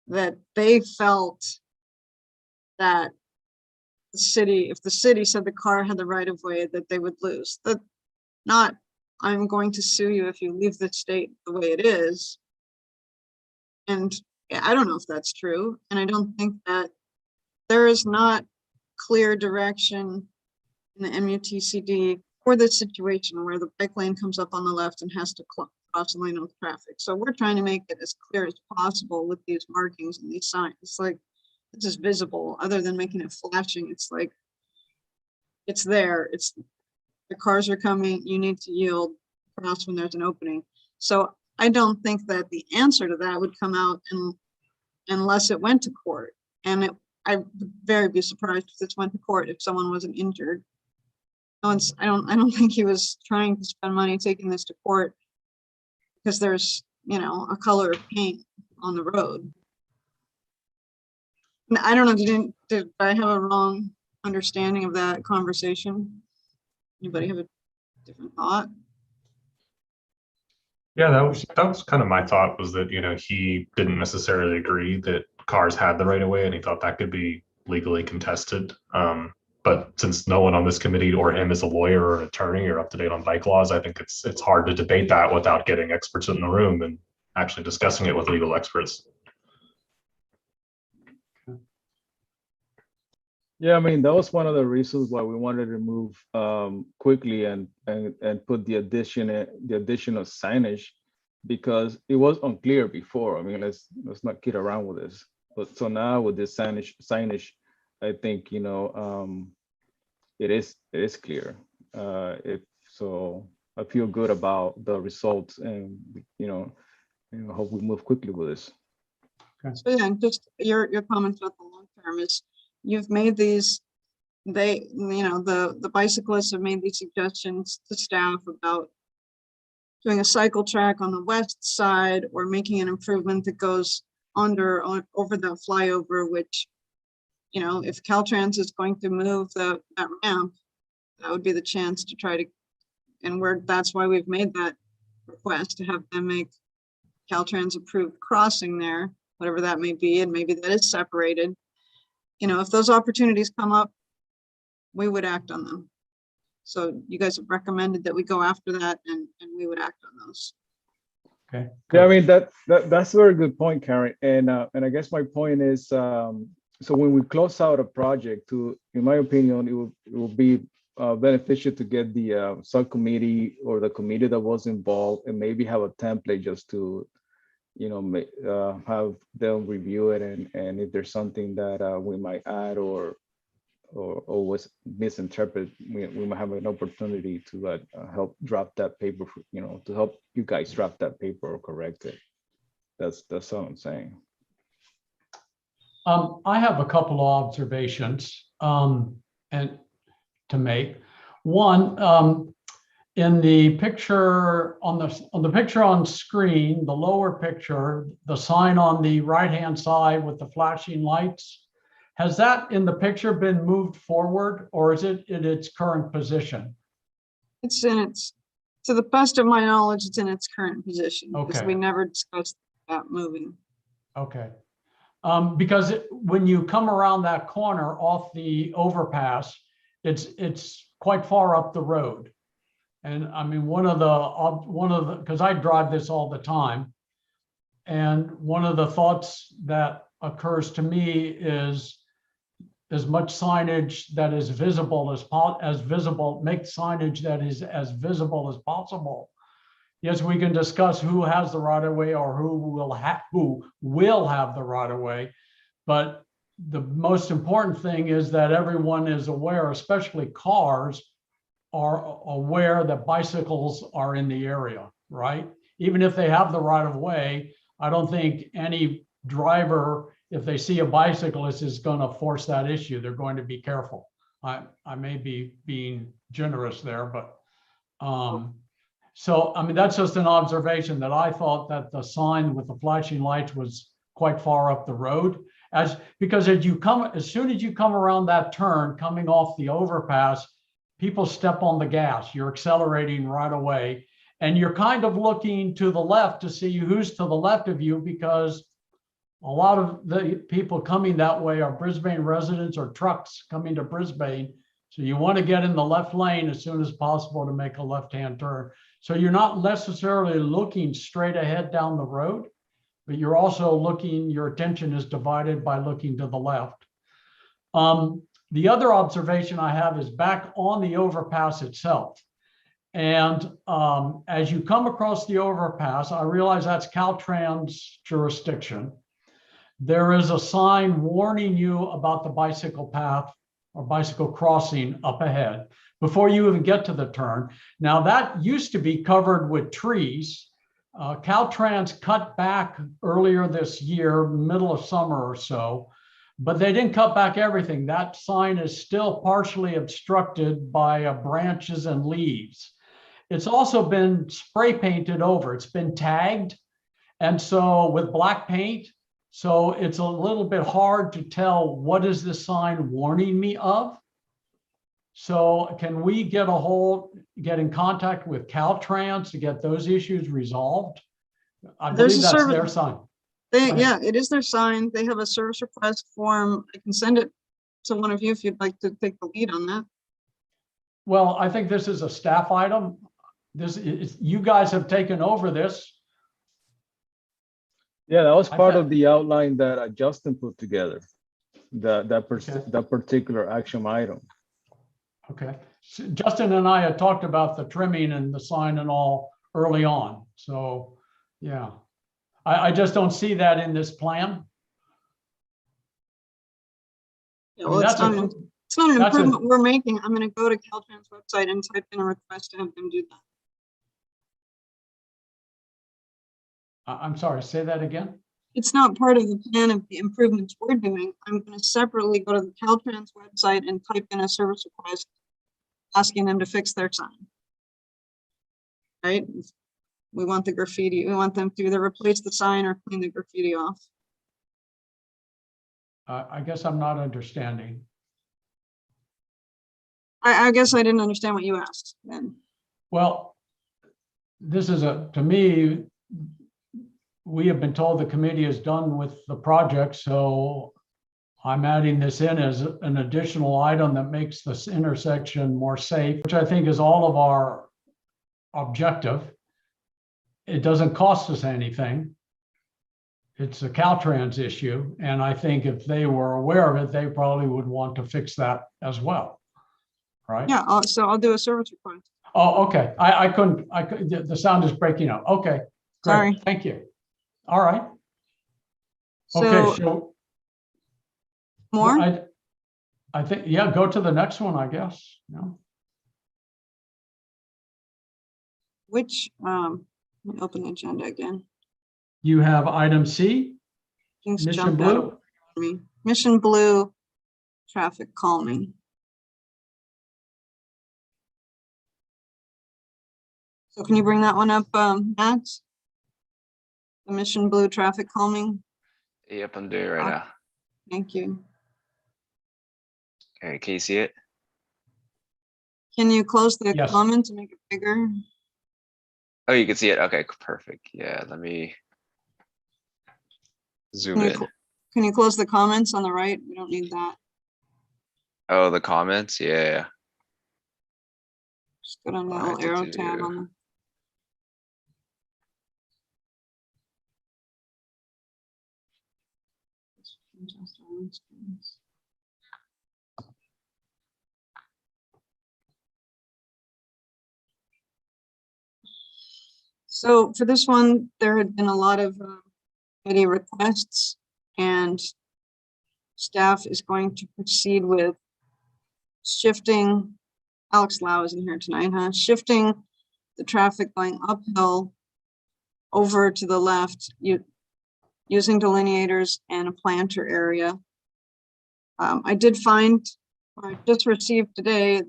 that they felt that if the city said the car had the right of way, that they would lose. That not, I'm going to sue you if you leave the state the way it is. And I don't know if that's true. And I don't think that there is not clear direction in the MUTCD for this situation where the bike lane comes up on the left and has to cross the lane of traffic. So we're trying to make it as clear as possible with these markings and these signs. It's like, this is visible, other than making it flashing. It's like, it's there. It's, the cars are coming, you need to yield, cross when there's an opening. So I don't think that the answer to that would come out unless it went to court. And I would very be surprised if this went to court if someone wasn't injured. I don't think he was trying to spend money taking this to court because there's, a color of paint on the road. I don't know, did I have a wrong understanding of that conversation? Anybody have a different thought? Yeah, that was kind of my thought, was that, he didn't necessarily agree that cars had the right of way, and he thought that could be legally contested. But since no one on this committee or him is a lawyer or an attorney or up to date on bike laws, I think it's hard to debate that without getting experts in the room and actually discussing it with legal experts. Yeah, I mean, that was one of the reasons why we wanted to move quickly and put the additional signage, because it was unclear before. I mean, let's not kid around with this. But so now with this signage, I think it is clear. So I feel good about the results, and hope we move quickly with this. So yeah, just your comments about the long term is, you've made these, the bicyclists have made these suggestions to staff about doing a cycle track on the west side, or making an improvement that goes over the flyover, which, if Caltrans is going to move that ramp, that would be the chance to try to, and that's why we've made that request, to have them make Caltrans approved crossing there. whatever that may be, and maybe that is separated. You know, if those opportunities come up, we would act on them. So you guys have recommended that we go after that, and we would act on those. Okay. Yeah, I mean, that's a very good point, Karen. And I guess my point is, so when we close out a project, in my opinion, it will be beneficial to get the subcommittee or the committee that was involved and maybe have a template just to, you know, have them review it, and if there's something that we might add or was misinterpreted, we might have an opportunity to help draft that paper, you know, to help you guys draft that paper or correct it. That's all I'm saying. I have a couple of observations and to make. One, in the picture on the picture on screen, the lower picture, the sign on the right-hand side with the flashing lights, has that in the picture been moved forward, or is it in its current position? It's in its, to the best of my knowledge, it's in its current position, because Okay. we never discussed about moving. Okay. Because when you come around that corner off the overpass, it's quite far up the road. And I mean, because I drive this all the time, and one of the thoughts that occurs to me is as much signage that is visible make signage that is as visible as possible. Yes, we can discuss who has the right of way or who will have the right of way, but the most important thing is that everyone is aware, especially cars, are aware that bicycles are in the area, right? Even if they have the right of way, I don't think any driver, if they see a bicyclist, is going to force that issue. They're going to be careful. I may be being generous there, but so I mean, that's just an observation that I thought that the sign with the flashing lights was quite far up the road, because as soon as you come around that turn coming off the overpass, people step on the gas. You're accelerating right away, and you're kind of looking to the left to see who's to the left of you, because a lot of the people coming that way are Brisbane residents or trucks coming to Brisbane. So you want to get in the left lane as soon as possible to make a left-hand turn. So you're not necessarily looking straight ahead down the road, but you're also looking, your attention is divided by looking to the left. The other observation I have is back on the overpass itself. And as you come across the overpass, I realize that's Caltrans jurisdiction. There is a sign warning you about the bicycle path or bicycle crossing up ahead before you even get to the turn. Now that used to be covered with trees. Caltrans cut back earlier this year, middle of summer or so, but they didn't cut back everything. That sign is still partially obstructed by branches and leaves. It's also been spray painted over. It's been tagged, and so with black paint, so it's a little bit hard to tell what is this sign warning me of. So can we get in contact with Caltrans to get those issues resolved? I believe that's their sign. Yeah, it is their sign. They have a service request form. I can send it to one of you if you'd like to take the lead on that. Well, I think this is a staff item. You guys have taken over this. Yeah, that was part of the outline that Justin put together, that particular action item. Okay. So Justin and I had talked about the trimming and the sign and all early on. So, yeah, I just don't see that in this plan. Yeah, well, it's not an improvement we're making. I'm going to go to Caltrans website and type in a request to have them do that. I'm sorry, say that again. It's not part of the plan of the improvements we're doing. I'm going to separately go to the Caltrans website and type in a service request asking them to fix their sign. Right? We want the graffiti. We want them to either replace the sign or clean the graffiti off. I guess I'm not understanding. I guess I didn't understand what you asked then. Well, this is to me, we have been told the committee is done with the project, so I'm adding this in as an additional item that makes this intersection more safe, which I think is all of our objective. It doesn't cost us anything. It's a Caltrans issue, and I think if they were aware of it, they probably would want to fix that as well, right? Yeah, so I'll do a service request. Oh, okay. I couldn't, the sound is breaking up. Okay, Sorry. great. Thank you. All right. So Okay, so more? I think, yeah, go to the next one, I guess. Yeah. Which, let me open the agenda again. You have item C, Things Mission jumped out Blue. at me. Mission Blue, traffic calming. So can you bring that one up, Matt? The Mission Blue traffic calming. Yep, I'm doing it right now. Thank you. Okay, can you see it? Can you close the Yes. comment to make it bigger? Oh, you can see it. Okay, perfect. Yeah, let me zoom Can you, in. can you close the comments on the right? We don't need that. Oh, the comments. Yeah. Just go down that What I little have to arrow tab do. on the. So for this one, there had been a lot of committee requests, and staff is going to proceed with shifting. Alex Lau isn't here tonight, huh? Shifting the traffic going uphill over to the left, using delineators and a planter area. I did find, I just received today,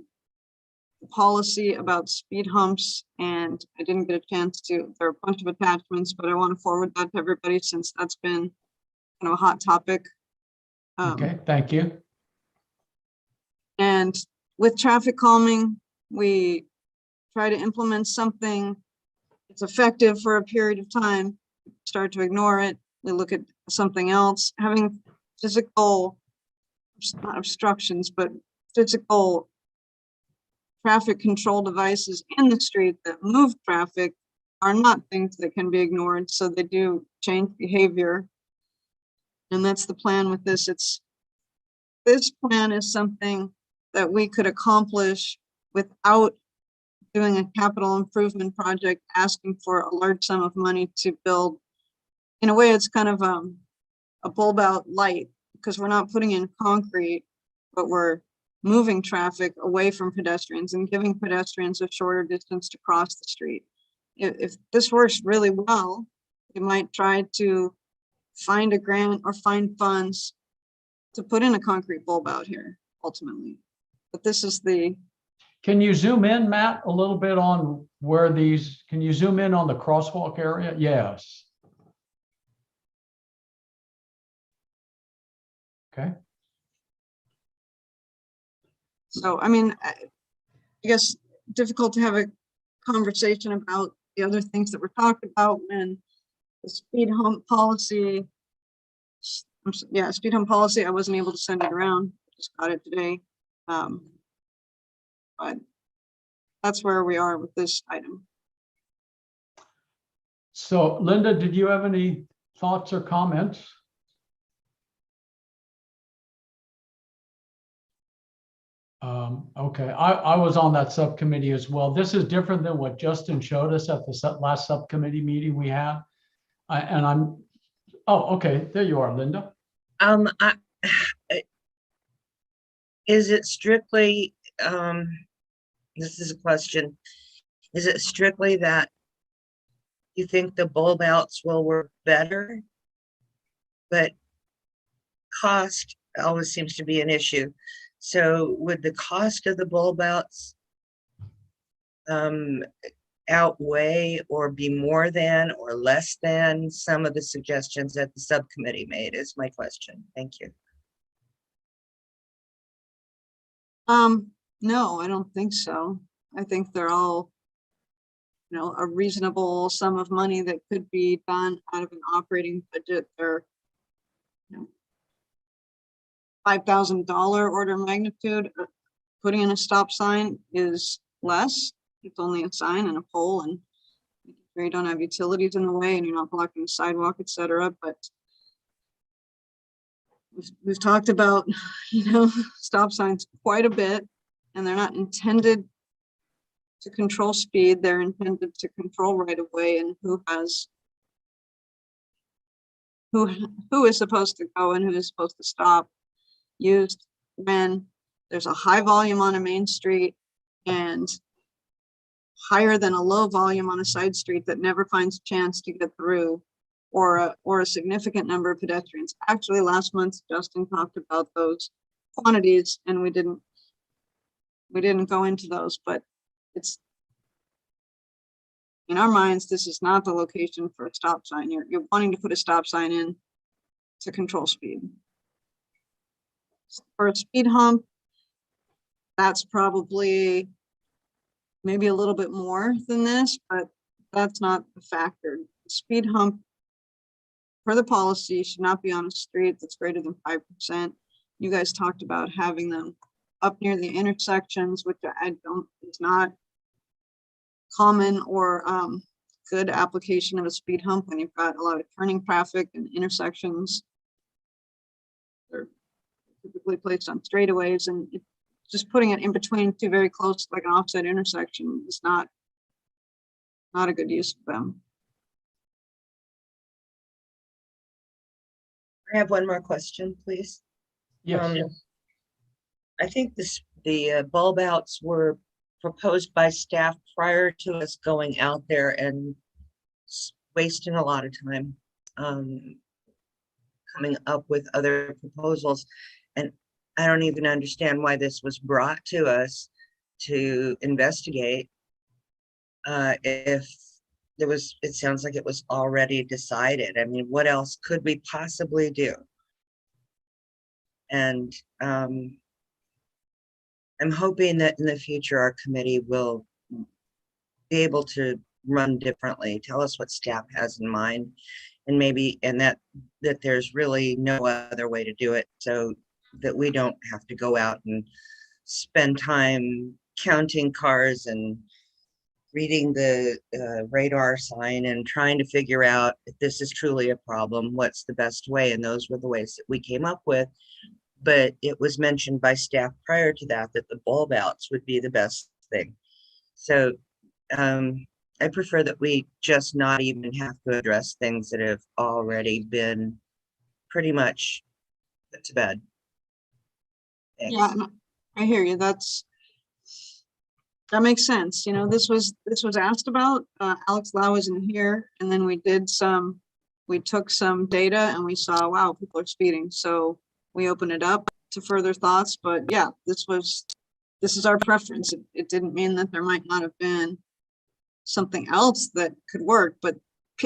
the policy about speed humps, and I didn't get a chance to, there are a bunch of attachments, but I want to forward that to everybody since that's been kind of a hot topic. Okay, thank you. And with traffic calming, we try to implement something that's effective for a period of time, start to ignore it, we look at something else. Having physical, not obstructions, but physical traffic control devices in the street that move traffic are not things that can be ignored, so they do change behavior. And that's the plan with this. This plan is something that we could accomplish without doing a capital improvement project, asking for a large sum of money to build. In a way, it's kind of a bulb out light, because we're not putting in concrete, but we're moving traffic away from pedestrians and giving pedestrians a shorter distance to cross the street. If this works really well, we might try to find a grant or find funds to put in a concrete bulb out here ultimately. But this is the. Can you zoom in, Matt, a little bit on where these, can you zoom in on the crosswalk area? Yes. Okay. So, I mean, I guess difficult to have a conversation about the other things that were talked about when the speed hump policy, yeah, speed hump policy, I wasn't able to send it around, just got it today. But that's where we are with this item. So Linda, did you have any thoughts or comments? Okay, I was on that subcommittee as well. This is different than what Justin showed us at the last subcommittee meeting we had. Oh, okay, there you are, Linda. Is it strictly, this is a question, is it strictly that you think the bulb outs will work better, but cost always seems to be an issue? So would the cost of the bulb outs outweigh or be more than or less than some of the suggestions that the subcommittee made is my question. Thank you. No, I don't think so. I think they're all a reasonable sum of money that could be done out of an operating budget. They're, $5,000 order of magnitude. Putting in a stop sign is less. It's only a sign and a pole, and you don't have utilities in the way and you're not blocking the sidewalk, etc. But we've talked about, stop signs quite a bit, and they're not intended to control speed. They're intended to control right of way and who is supposed to go and who is supposed to stop. Used when there's a high volume on a main street and higher than a low volume on a side street that never finds a chance to get through, or a significant number of pedestrians. Actually, last month, Justin talked about those quantities, and we didn't go into those, but it's, in our minds, this is not the location for a stop sign. You're wanting to put a stop sign in to control speed. For a speed hump, that's probably maybe a little bit more than this, but that's not the factor. The speed hump for the policy should not be on a street that's greater than 5%. You guys talked about having them up near the intersections, which it's not common or good application of a speed hump when you've got a lot of turning traffic and intersections. They're typically placed on straightaways, and just putting it in between two very close, like an offset intersection, is not a good use of them. I have one more question, please. Yes. I think the bulb outs were proposed by staff prior to us going out there and wasting a lot of time coming up with other proposals. And I don't even understand why this was brought to us to investigate. If there was, it sounds like it was already decided. I mean, what else could we possibly do? And I'm hoping that in the future, our committee will be able to run differently, tell us what staff has in mind, and that there's really no other way to do it, so that we don't have to go out and spend time counting cars and reading the radar sign and trying to figure out if this is truly a problem, what's the best way. And those were the ways that we came up with. But it was mentioned by staff prior to that the bulb outs would be the best thing. So I prefer that we just not even have to address things that have already been pretty much put to bed. Thanks. Yeah, I hear you. That makes sense. This was asked about. Alex Lau isn't here, and then we took some data and we saw, wow, people are speeding. So we open it up to further thoughts, but yeah, this is our preference. It didn't mean that there might not have been something else that could work, but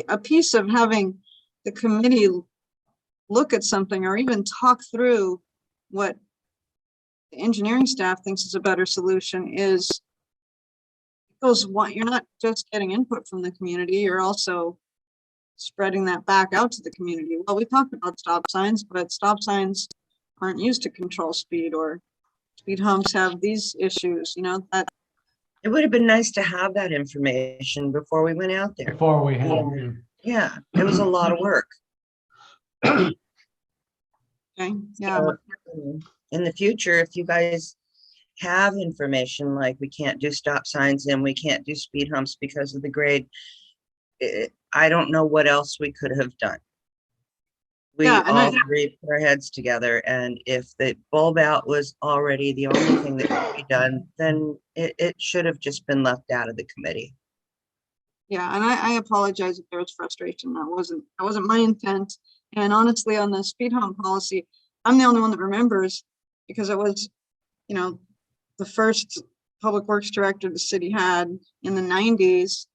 a piece of having the committee look at something or even talk through what the engineering staff thinks is a better solution is, you're not just getting input from the community, you're also spreading that back out to the community. Well, we talked about stop signs, but stop signs aren't used to control speed, or speed humps have these issues, that. It would have been nice to have that information before we went out there. Before we had. Yeah, it was a lot of work. Okay, yeah. So, in the future, if you guys have information like we can't do stop signs and we can't do speed humps because of the grade, I don't know what else we could have done. We all three put our heads together, and if the bulb out was already the only thing that could be done, then it should have just been left out of the committee. Yeah, and I apologize if there was frustration. That wasn't my intent. And honestly, on the speed hump policy, I'm the only one that remembers, because it was, the first public works director the city had in the 90s,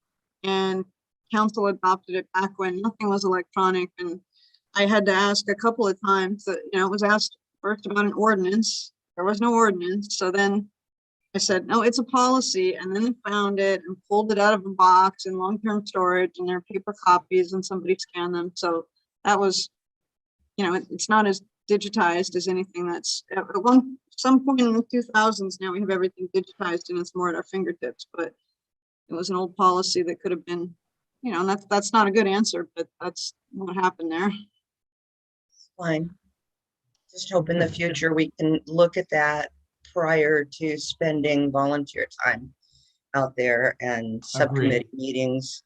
and council adopted it back when nothing was electronic. And I had to ask a couple of times that, it was asked first about an ordinance. There was no ordinance. So then I said, no, it's a policy. And then they found it and pulled it out of a box in long-term storage, and they're paper copies, and somebody scanned them. So that was, you know, it's not as digitized as anything that's at some point in the 2000s. Now we have everything digitized and it's more at our fingertips, but it was an old policy that could have been, you know, and that's not a good answer, but that's what happened there. Fine. Just hope in the future we can look at that prior to spending volunteer time out there and subcommittee meetings.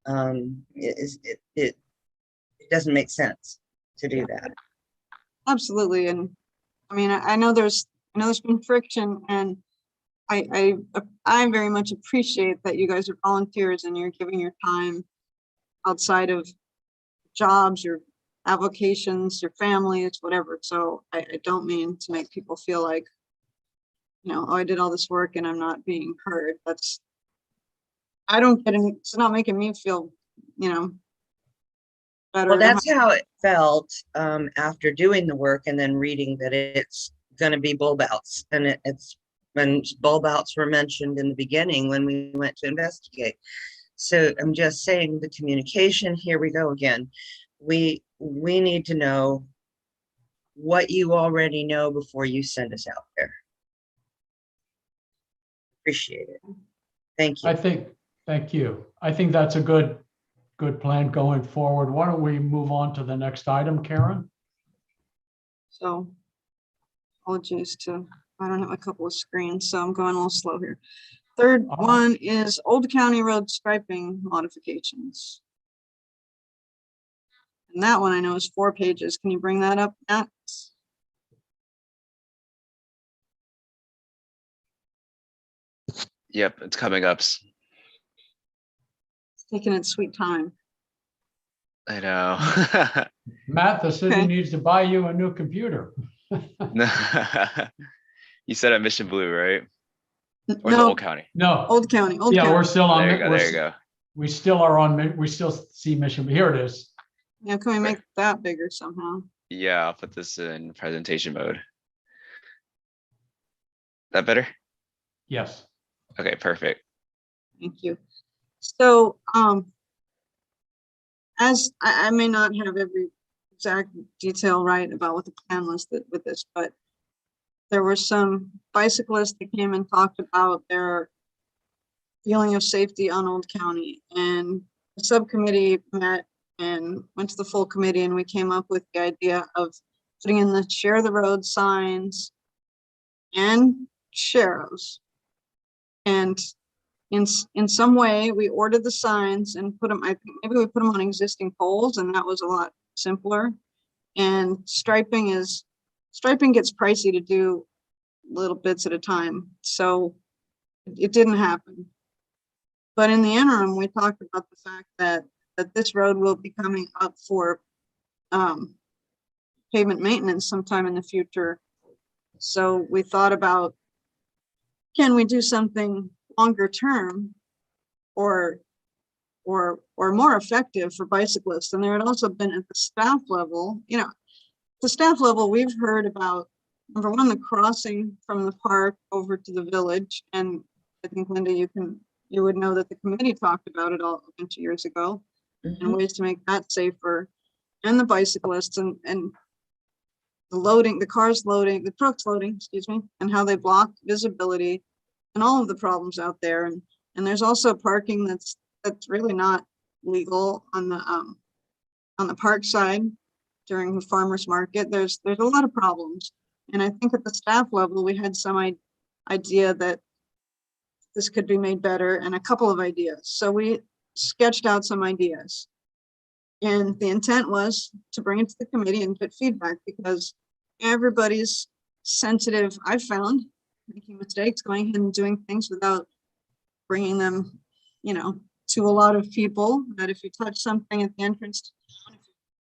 It doesn't make sense to do that. Absolutely. And I mean, I know there's been friction, and I very much appreciate that you guys are volunteers and you're giving your time outside of jobs, your avocations, your families, whatever. So I don't mean to make people feel like, you know, oh, I did all this work and I'm not being heard. I don't get any, it's not making me feel, you know, better. Well, that's how it felt after doing the work and then reading that it's going to be bulb outs, and it's when bulb outs were mentioned in the beginning when we went to investigate. So I'm just saying, the communication, here we go again. We need to know what you already know before you send us out there. Appreciate it. Thank you. Thank you. I think that's a good plan going forward. Why don't we move on to the next item, Karen? So apologies to, I don't have a couple of screens, so I'm going a little slow here. Third one is Old County Road striping modifications. And that one I know is 4 pages. Can you bring that up, Matt? Yep, it's coming up. It's taking its sweet time. I know. Matt, the city needs to buy you a new computer. You said at Mission Blue, right? Or the No, Old County? No. Old County. Old Yeah, County. we're still on. There you go. There you go. We still are on, we still see Mission, but here it is. Yeah, can we make that bigger somehow? Yeah, I'll put this in presentation mode. That better? Yes. Okay, perfect. Thank you. So, as I may not have every exact detail right about what the plan was with this, but there were some bicyclists that came and talked about their feeling of safety on Old County, and the subcommittee met and went to the full committee, and we came up with the idea of putting in the share the road signs and sharrows. And in some way, we ordered the signs and put them, I think maybe we put them on existing poles, and that was a lot simpler. And striping gets pricey to do little bits at a time. So it didn't happen. But in the interim, we talked about the fact that this road will be coming up for pavement maintenance sometime in the future. So we thought about, can we do something longer term or more effective for bicyclists? And there had also been at the staff level, you know, the staff level, we've heard about, number one, the crossing from the park over to the village. And I think, Linda, you would know that the committee talked about it all a bunch of years ago, and ways to make that safer, and the bicyclists and the loading, the cars loading, the trucks loading, excuse me, and how they block visibility and all of the problems out there. And there's also parking that's really not legal on the park side during the farmers market. There's a lot of problems. And I think at the staff level, we had some idea that this could be made better, and a couple of ideas. So we sketched out some ideas. And the intent was to bring it to the committee and get feedback, because everybody's sensitive, I found, making mistakes, going ahead and doing things without bringing them, you know, to a lot of people. That if you touch something at the entrance to town, if you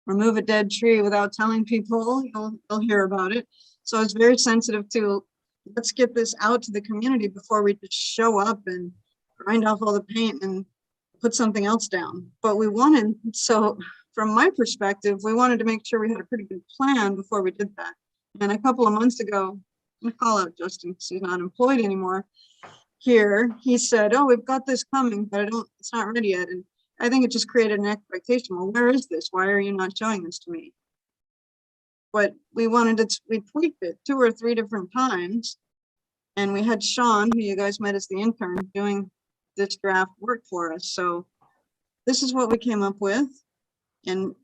remove a dead tree without telling people, you'll hear about it. So it's very sensitive to, let's get this out to the community before we just show up and grind off all the paint and put something else down. But we wanted, so from my perspective, we wanted to make sure we had a pretty good plan before we did that. And a couple of months ago, I'm gonna call out Justin because he's not employed anymore here. He said, oh, we've got this coming, but it's not ready yet. And I think it just created an expectation. Well, where is this? Why are you not showing this to me? But we tweaked it 2 or 3 different times. And we had Sean, who you guys met as the intern, doing this draft work for us. So this is what we came up with. And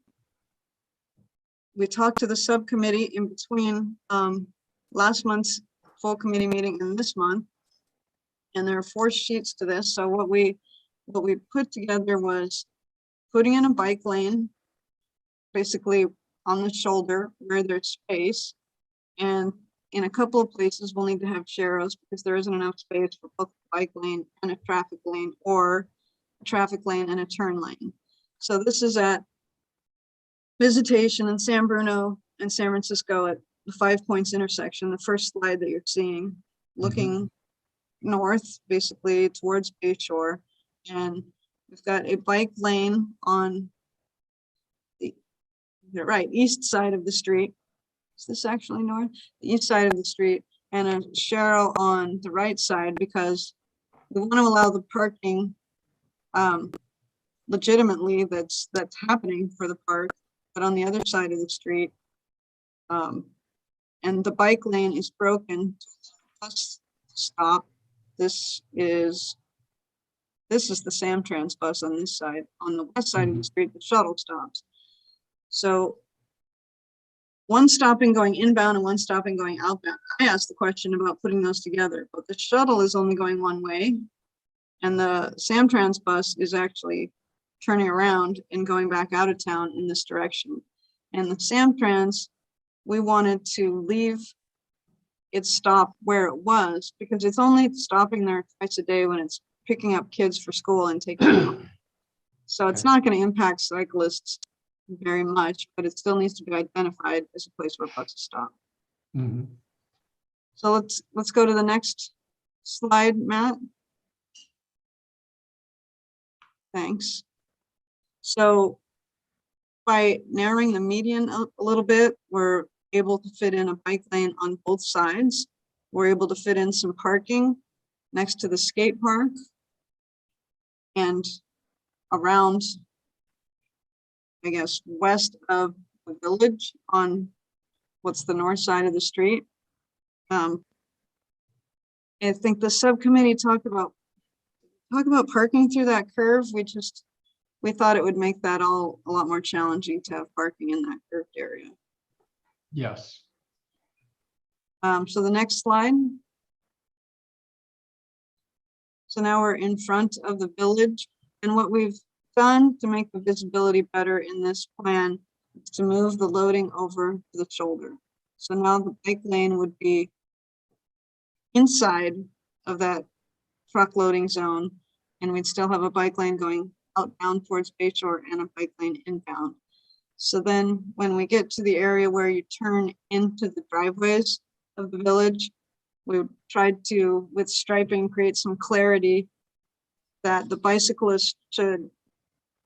we talked to the subcommittee in between last month's full committee meeting and this month. And there are 4 sheets to this. So what we put together was putting in a bike lane, basically on the shoulder where there's space. And in a couple of places, we'll need to have sharrows because there isn't enough space for both a bike lane and a traffic lane, or a traffic lane and a turn lane. So this is at Visitation in San Bruno and San Francisco at the 5 Points intersection, the first slide that you're seeing, looking north, basically towards Bayshore. And we've got a bike lane on the east side of the street. Is this actually north? The east side of the street, and a sharrow on the right side because we want to allow the parking legitimately that's happening for the park, but on the other side of the street. And the bike lane is broken. Bus stop. This is the Samtrans bus on this side. On the west side of the street, the shuttle stops. So one stopping going inbound and one stopping going outbound. I asked the question about putting those together, but the shuttle is only going one way, and the Samtrans bus is actually turning around and going back out of town in this direction. And the Samtrans, we wanted to leave its stop where it was because it's only stopping there twice a day when it's picking up kids for school and taking them home. So it's not going to impact cyclists very much, but it still needs to be identified as a place where buses stop. So let's go to the next slide, Matt. Thanks. So by narrowing the median a little bit, we're able to fit in a bike lane on both sides. We're able to fit in some parking next to the skate park and around, I guess, west of the village on what's the north side of the street. I think the subcommittee talked about parking through that curve. We thought it would make that all a lot more challenging to have parking in that curved area. Yes. So the next slide. So now we're in front of the village, and what we've done to make the visibility better in this plan is to move the loading over to the shoulder. So now the bike lane would be inside of that truck loading zone, and we'd still have a bike lane going outbound towards Bayshore and a bike lane inbound. So then when we get to the area where you turn into the driveways of the village, we tried to, with striping, create some clarity that the bicyclist should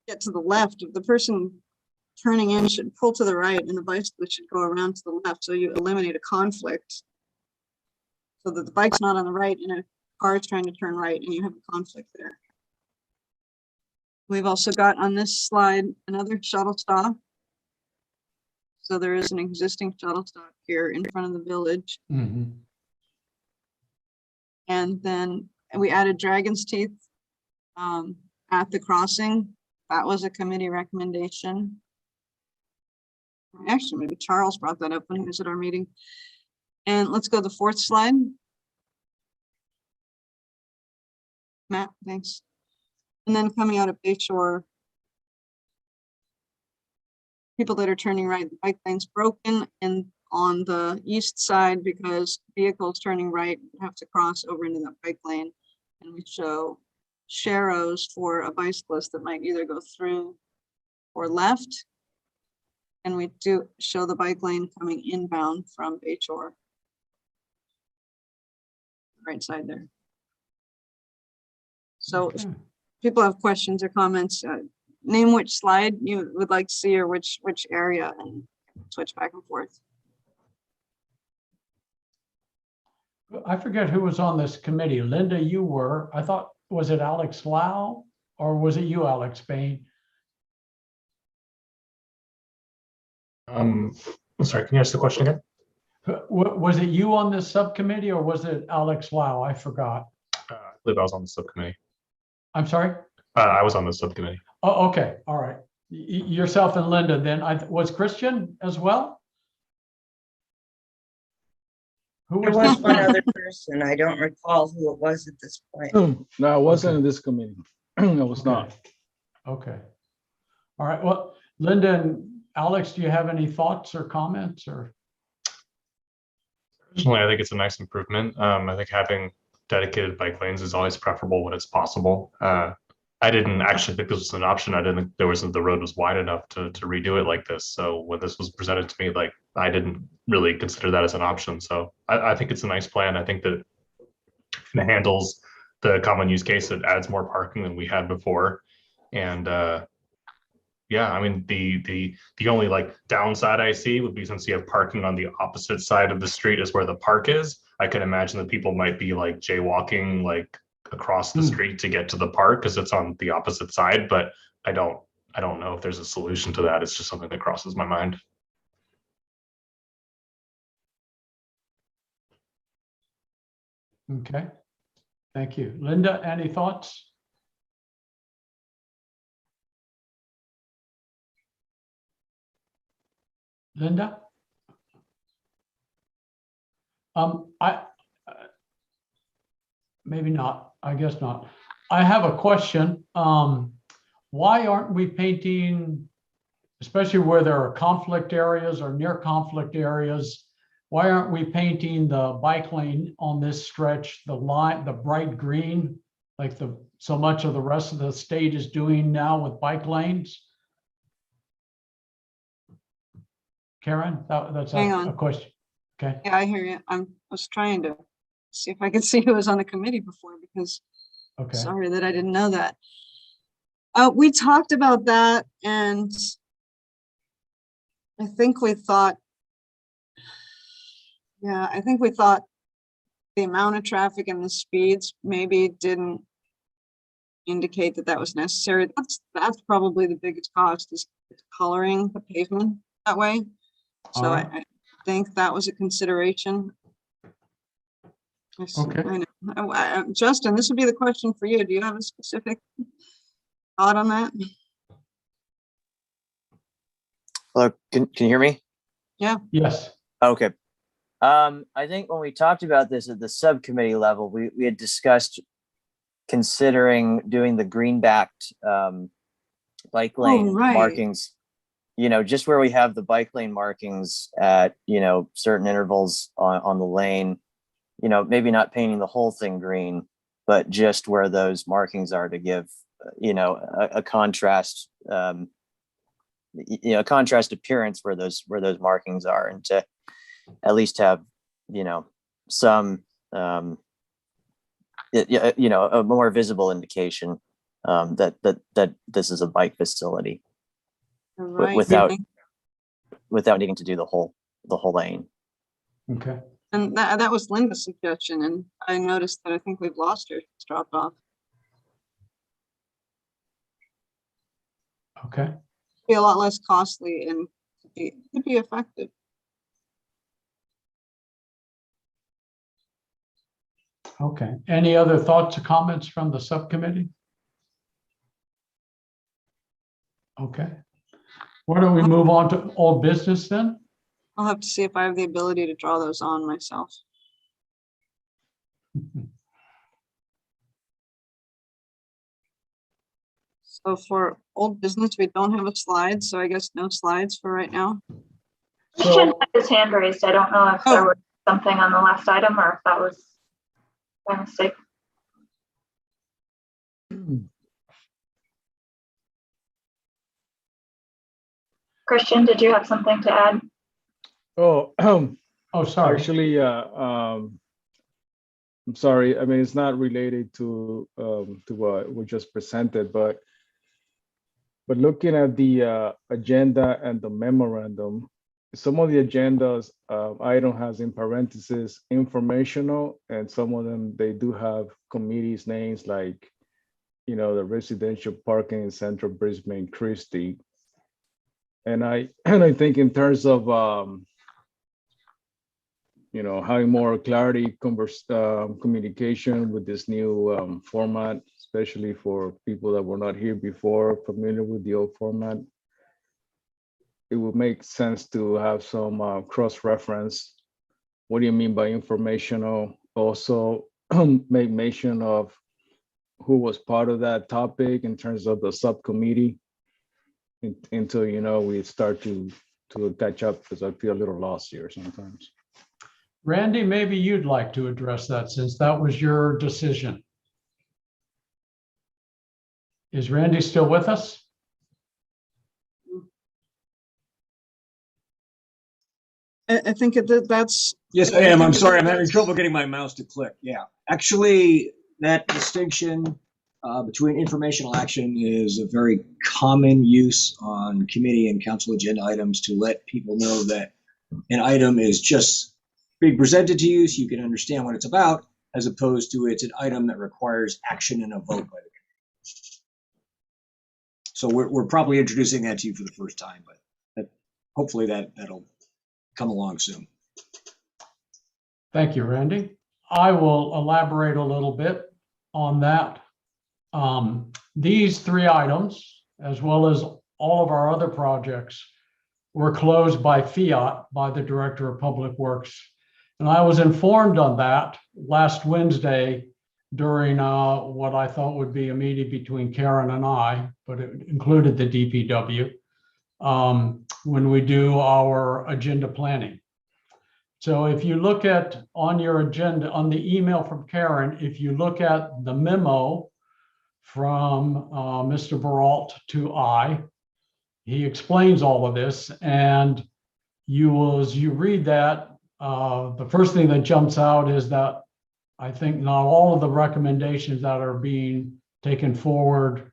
get to the left. If the person turning in should pull to the right and the bicyclist should go around to the left. So you eliminate a conflict so that the bike's not on the right and a car is trying to turn right and you have a conflict there. We've also got on this slide another shuttle stop. So there is an existing shuttle stop here in front of the village. And then we added Dragon's Teeth at the crossing. That was a committee recommendation. Actually, maybe Charles brought that up when he was at our meeting. And let's go to the 4th slide. Matt, thanks. And then coming out of Bayshore, people that are turning right, the bike lane's broken, and on the east side, because vehicles turning right have to cross over into that bike lane. And we show sharrows for a bicyclist that might either go through or left. And we do show the bike lane coming inbound from Bayshore. Right side there. So if people have questions or comments, name which slide you would like to see or which area, and switch back and forth. I forget who was on this committee. Linda, you were. I thought, was it Alex Lau or was it you, Alex Bain? I'm sorry, can you ask the question again? Was it you on this subcommittee or was it Alex Lau? I forgot. I believe I was on the subcommittee. I'm sorry? I was on the subcommittee. Oh, okay. All right. Yourself and Linda then. Was Christian as well? Who There was was this? one other person. I don't recall who it was at this point. No, I wasn't Okay. in this committee. I was not. Okay. All right. Well, Linda and Alex, do you have any thoughts or comments or? Personally, I think it's a nice improvement. I think having dedicated bike lanes is always preferable when it's possible. I didn't actually think this was an option. I didn't think the road was wide enough to redo it like this. So when this was presented to me, like I didn't really consider that as an option. So I think it's a nice plan. I think that it handles the common use case. It adds more parking than we had before. And yeah, I mean, the only like downside I see would be since you have parking on the opposite side of the street is where the park is. I can imagine that people might be like jaywalking like across the street to get to the park because it's on the opposite side. But I don't know if there's a solution to that. It's just something that crosses my mind. Okay. Thank you. Linda, any thoughts? Linda? Maybe not, I guess not. I have a question. Why aren't we painting, especially where there are conflict areas or near conflict areas, why aren't we painting the bike lane on this stretch, the line, the bright green, like so much of the rest of the state is doing now with bike lanes? Karen, that's Hang a on. question. Okay. Yeah, I hear you. I was trying to see if I could see who was on the committee before because Okay. sorry that I didn't know that. We talked about that and I think we thought, the amount of traffic and the speeds maybe didn't indicate that that was necessary. That's probably the biggest cost is coloring the pavement that way. So Alright. I think that was a consideration. Okay. Justin, this would be the question for you. Do you have a specific thought on that? Hello, can you hear me? Yes. Okay. I think when we talked about this at the subcommittee level, we had discussed considering doing the green-backed bike lane right. markings, just where we have the bike lane markings at, certain intervals on the lane, maybe not painting the whole thing green, but just where those markings are to give, a contrast, a contrast appearance where those markings are, and to at least have, some, a more visible indication that this is a bike facility, Right. without needing to do the whole lane. Okay. And that was Linda's suggestion, and I noticed that I think we've lost her. It's dropped off. Okay. Be a lot less costly and could be effective. Okay. Any other thoughts or comments from the subcommittee? Okay. Why don't we move on to old business then? I'll have to see if I have the ability to draw those on myself. So for old business, we don't have a slide, so I guess no slides for right now. Christian So, had his hand raised. I don't know if there was something on the last item or if that was by mistake. Christian, did you have something to add? Oh, oh, sorry. actually, I'm sorry. I mean, it's not related to what we just presented, but looking at the agenda and the memorandum, some of the agendas item has in parentheses informational, and some of them they do have committees names like, you know, the residential parking in Central Brisbane, Christie. And I think in terms of you know, having more clarity, communication with this new format, especially for people that were not here before, familiar with the old format, it would make sense to have some cross-reference. What do you mean by informational? Also, make mention of who was part of that topic in terms of the subcommittee until, you know, we start to catch up, because I feel a little lost here sometimes. Randy, maybe you'd like to address that since that was your decision. Is Randy still with us? I think that's. Yes, I am. I'm sorry. I'm having trouble getting my mouse to click. Yeah, actually, that distinction between informational action is a very common use on committee and council agenda items to let people know that an item is just being presented to you so you can understand what it's about, as opposed to it's an item that requires action and a vote by the committee. So we're probably introducing that to you for the first time, but hopefully that'll come along soon. Thank you, Randy. I will elaborate a little bit on that. These three items, as well as all of our other projects, were closed by fiat by the Director of Public Works. And I was informed on that last Wednesday during what I thought would be a meeting between Karen and I, but it included the DPW, when we do our agenda planning. So if you look at on your agenda, on the email from Karen, if you look at the memo from Mr. Baralt to I, he explains all of this, and as you read that, the first thing that jumps out is that I think not all of the recommendations that are being taken forward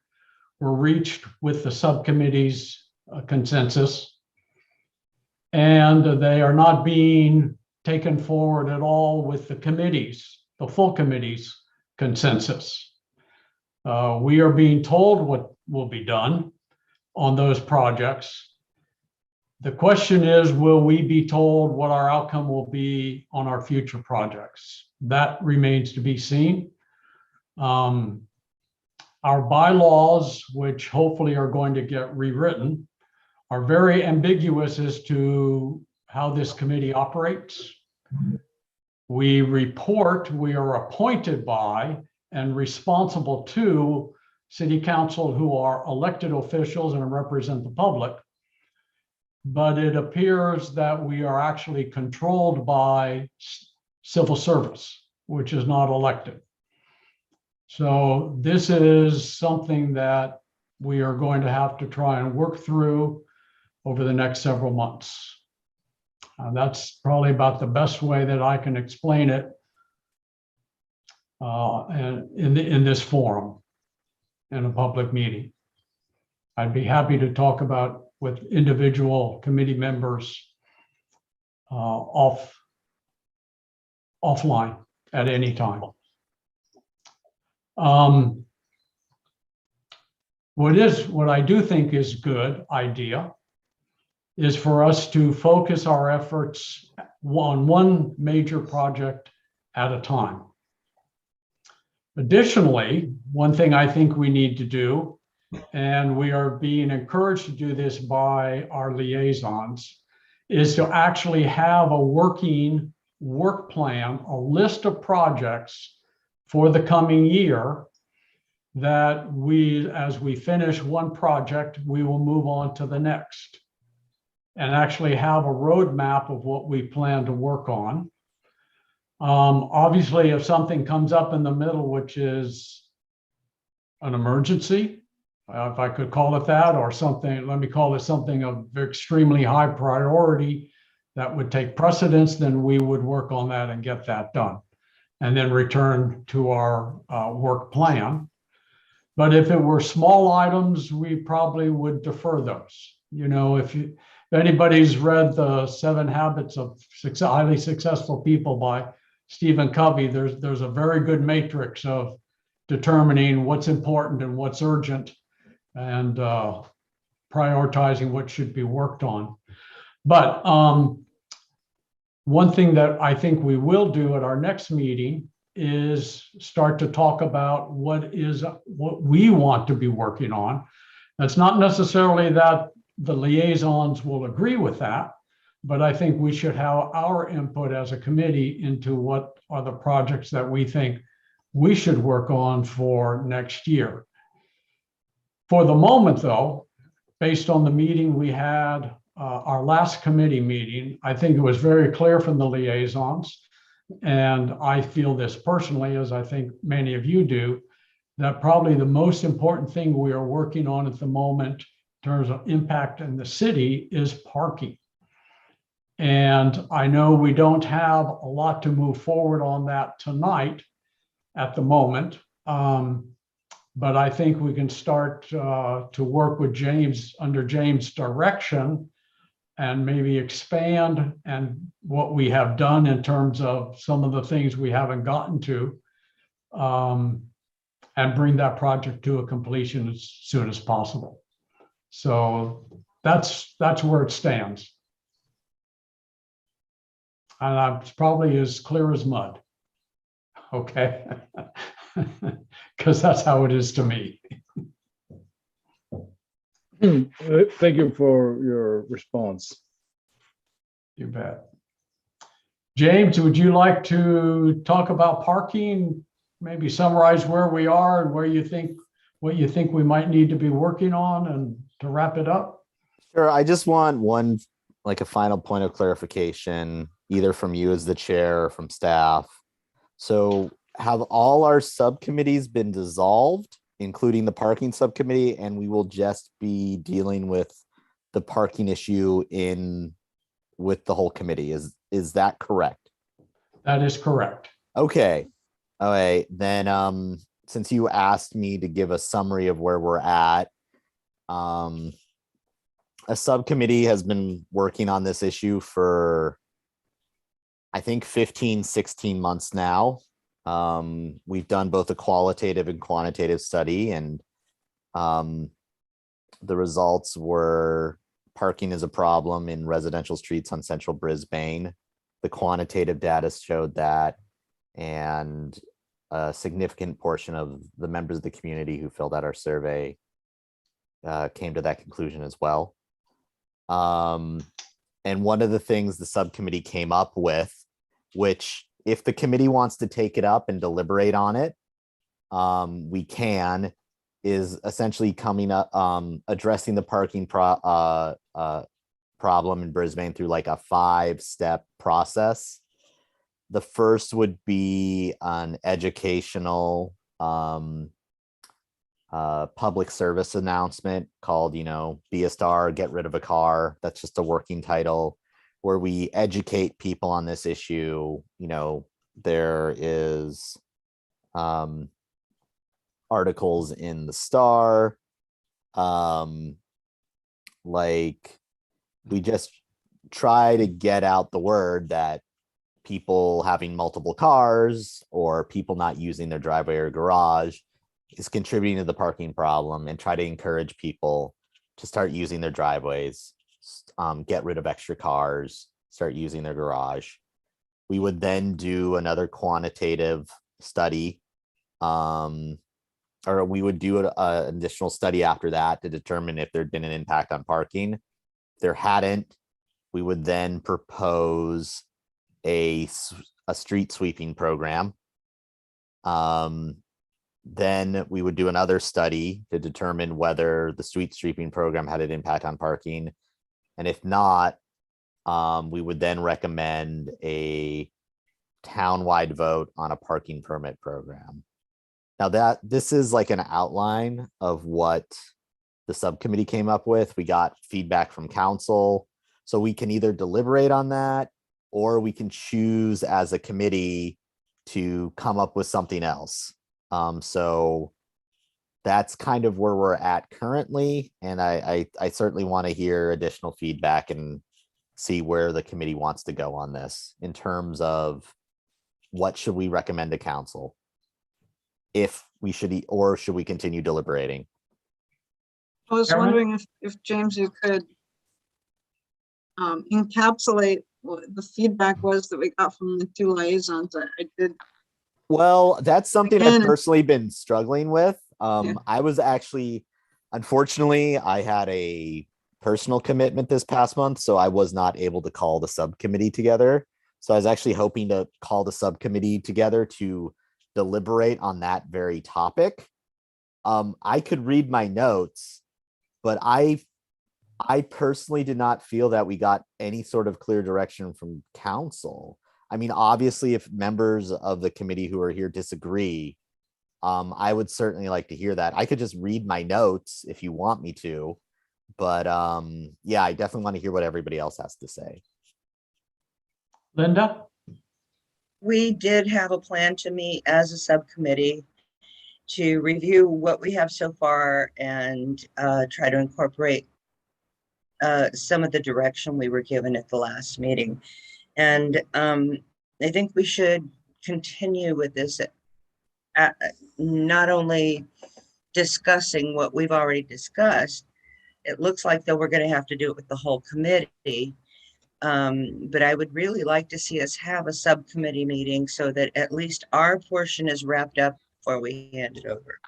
were reached with the subcommittee's consensus, and they are not being taken forward at all with the full committee's consensus. We are being told what will be done on those projects. The question is, will we be told what our outcome will be on our future projects? That remains to be seen. Our bylaws, which hopefully are going to get rewritten, are very ambiguous as to how this committee operates. We are appointed by and responsible to city council, who are elected officials and represent the public. But it appears that we are actually controlled by civil service, which is not elected. So this is something that we are going to have to try and work through over the next several months. That's probably about the best way that I can explain it and in this forum, in a public meeting. I'd be happy to talk about with individual committee members offline at any time. What I do think is a good idea is for us to focus our efforts on one major project at a time. Additionally, one thing I think we need to do, and we are being encouraged to do this by our liaisons, is to actually have a working work plan, a list of projects for the coming year that as we finish one project, we will move on to the next and actually have a roadmap of what we plan to work on. Obviously, if something comes up in the middle, which is an emergency, if I could call it that, or something, let me call it something of extremely high priority that would take precedence, then we would work on that and get that done, and then return to our work plan. But if it were small items, we probably would defer those. You know, if anybody's read the 7 Habits of Highly Successful People by Stephen Covey, there's a very good matrix of determining what's important and what's urgent and prioritizing what should be worked on. But one thing that I think we will do at our next meeting is start to talk about what we want to be working on. That's not necessarily that the liaisons will agree with that, but I think we should have our input as a committee into what are the projects that we think we should work on for next year. For the moment, though, based on the meeting we had, our last committee meeting, I think it was very clear from the liaisons, and I feel this personally, as I think many of you do, that probably the most important thing we are working on at the moment in terms of impact in the city is parking. And I know we don't have a lot to move forward on that tonight at the moment. But I think we can start to work with James, under James' direction, and maybe expand and what we have done in terms of some of the things we haven't gotten to, and bring that project to a completion as soon as possible. So that's where it stands. And it's probably as clear as mud. Okay. Because that's how it is to me. Thank you for your response. You bet. James, would you like to talk about parking? Maybe summarize where we are and what you think we might need to be working on, and to wrap it up? Sure. I just want a final point of clarification, either from you as the chair or from staff. So have all our subcommittees been dissolved, including the parking subcommittee, and we will just be dealing with the parking issue with the whole committee? Is that correct? That is correct. Okay. All right. Then since you asked me to give a summary of where we're at, a subcommittee has been working on this issue for, I think, 15, 16 months now. We've done both a qualitative and quantitative study, and the results were parking is a problem in residential streets on central Brisbane. The quantitative data showed that, and a significant portion of the members of the community who filled out our survey came to that conclusion as well. And one of the things the subcommittee came up with, which if the committee wants to take it up and deliberate on it, we can, is essentially coming up, addressing the parking problem in Brisbane through like a 5-step process. The first would be an educational public service announcement called, Be a Star, Get Rid of a Car. That's just a working title, where we educate people on this issue. There is articles in the Star, we just try to get out the word that people having multiple cars or people not using their driveway or garage is contributing to the parking problem, and try to encourage people to start using their driveways, get rid of extra cars, start using their garage. We would then do another quantitative study, or we would do an additional study after that to determine if there'd been an impact on parking. If there hadn't, we would then propose a street sweeping program. Then we would do another study to determine whether the street sweeping program had an impact on parking. And if not, we would then recommend a townwide vote on a parking permit program. Now this is like an outline of what the subcommittee came up with. We got feedback from council, so we can either deliberate on that, or we can choose as a committee to come up with something else. So that's kind of where we're at currently. And I certainly want to hear additional feedback and see where the committee wants to go on this in terms of what should we recommend to council? If we should, or should we continue deliberating? I was Cameron? wondering if James, you could encapsulate what the feedback was that we got from the two liaisons. I did. Well, that's something Again, I've personally been struggling with. Yeah. I was actually, unfortunately, I had a personal commitment this past month, so I was not able to call the subcommittee together. So I was actually hoping to call the subcommittee together to deliberate on that very topic. I could read my notes, but I personally did not feel that we got any sort of clear direction from council. I mean, obviously, if members of the committee who are here disagree, I would certainly like to hear that. I could just read my notes if you want me to, but yeah, I definitely want to hear what everybody else has to say. Linda? We did have a plan to meet as a subcommittee to review what we have so far and try to incorporate some of the direction we were given at the last meeting. And I think we should continue with this, not only discussing what we've already discussed. It looks like that we're going to have to do it with the whole committee. But I would really like to see us have a subcommittee meeting so that at least our portion is wrapped up before we hand it over.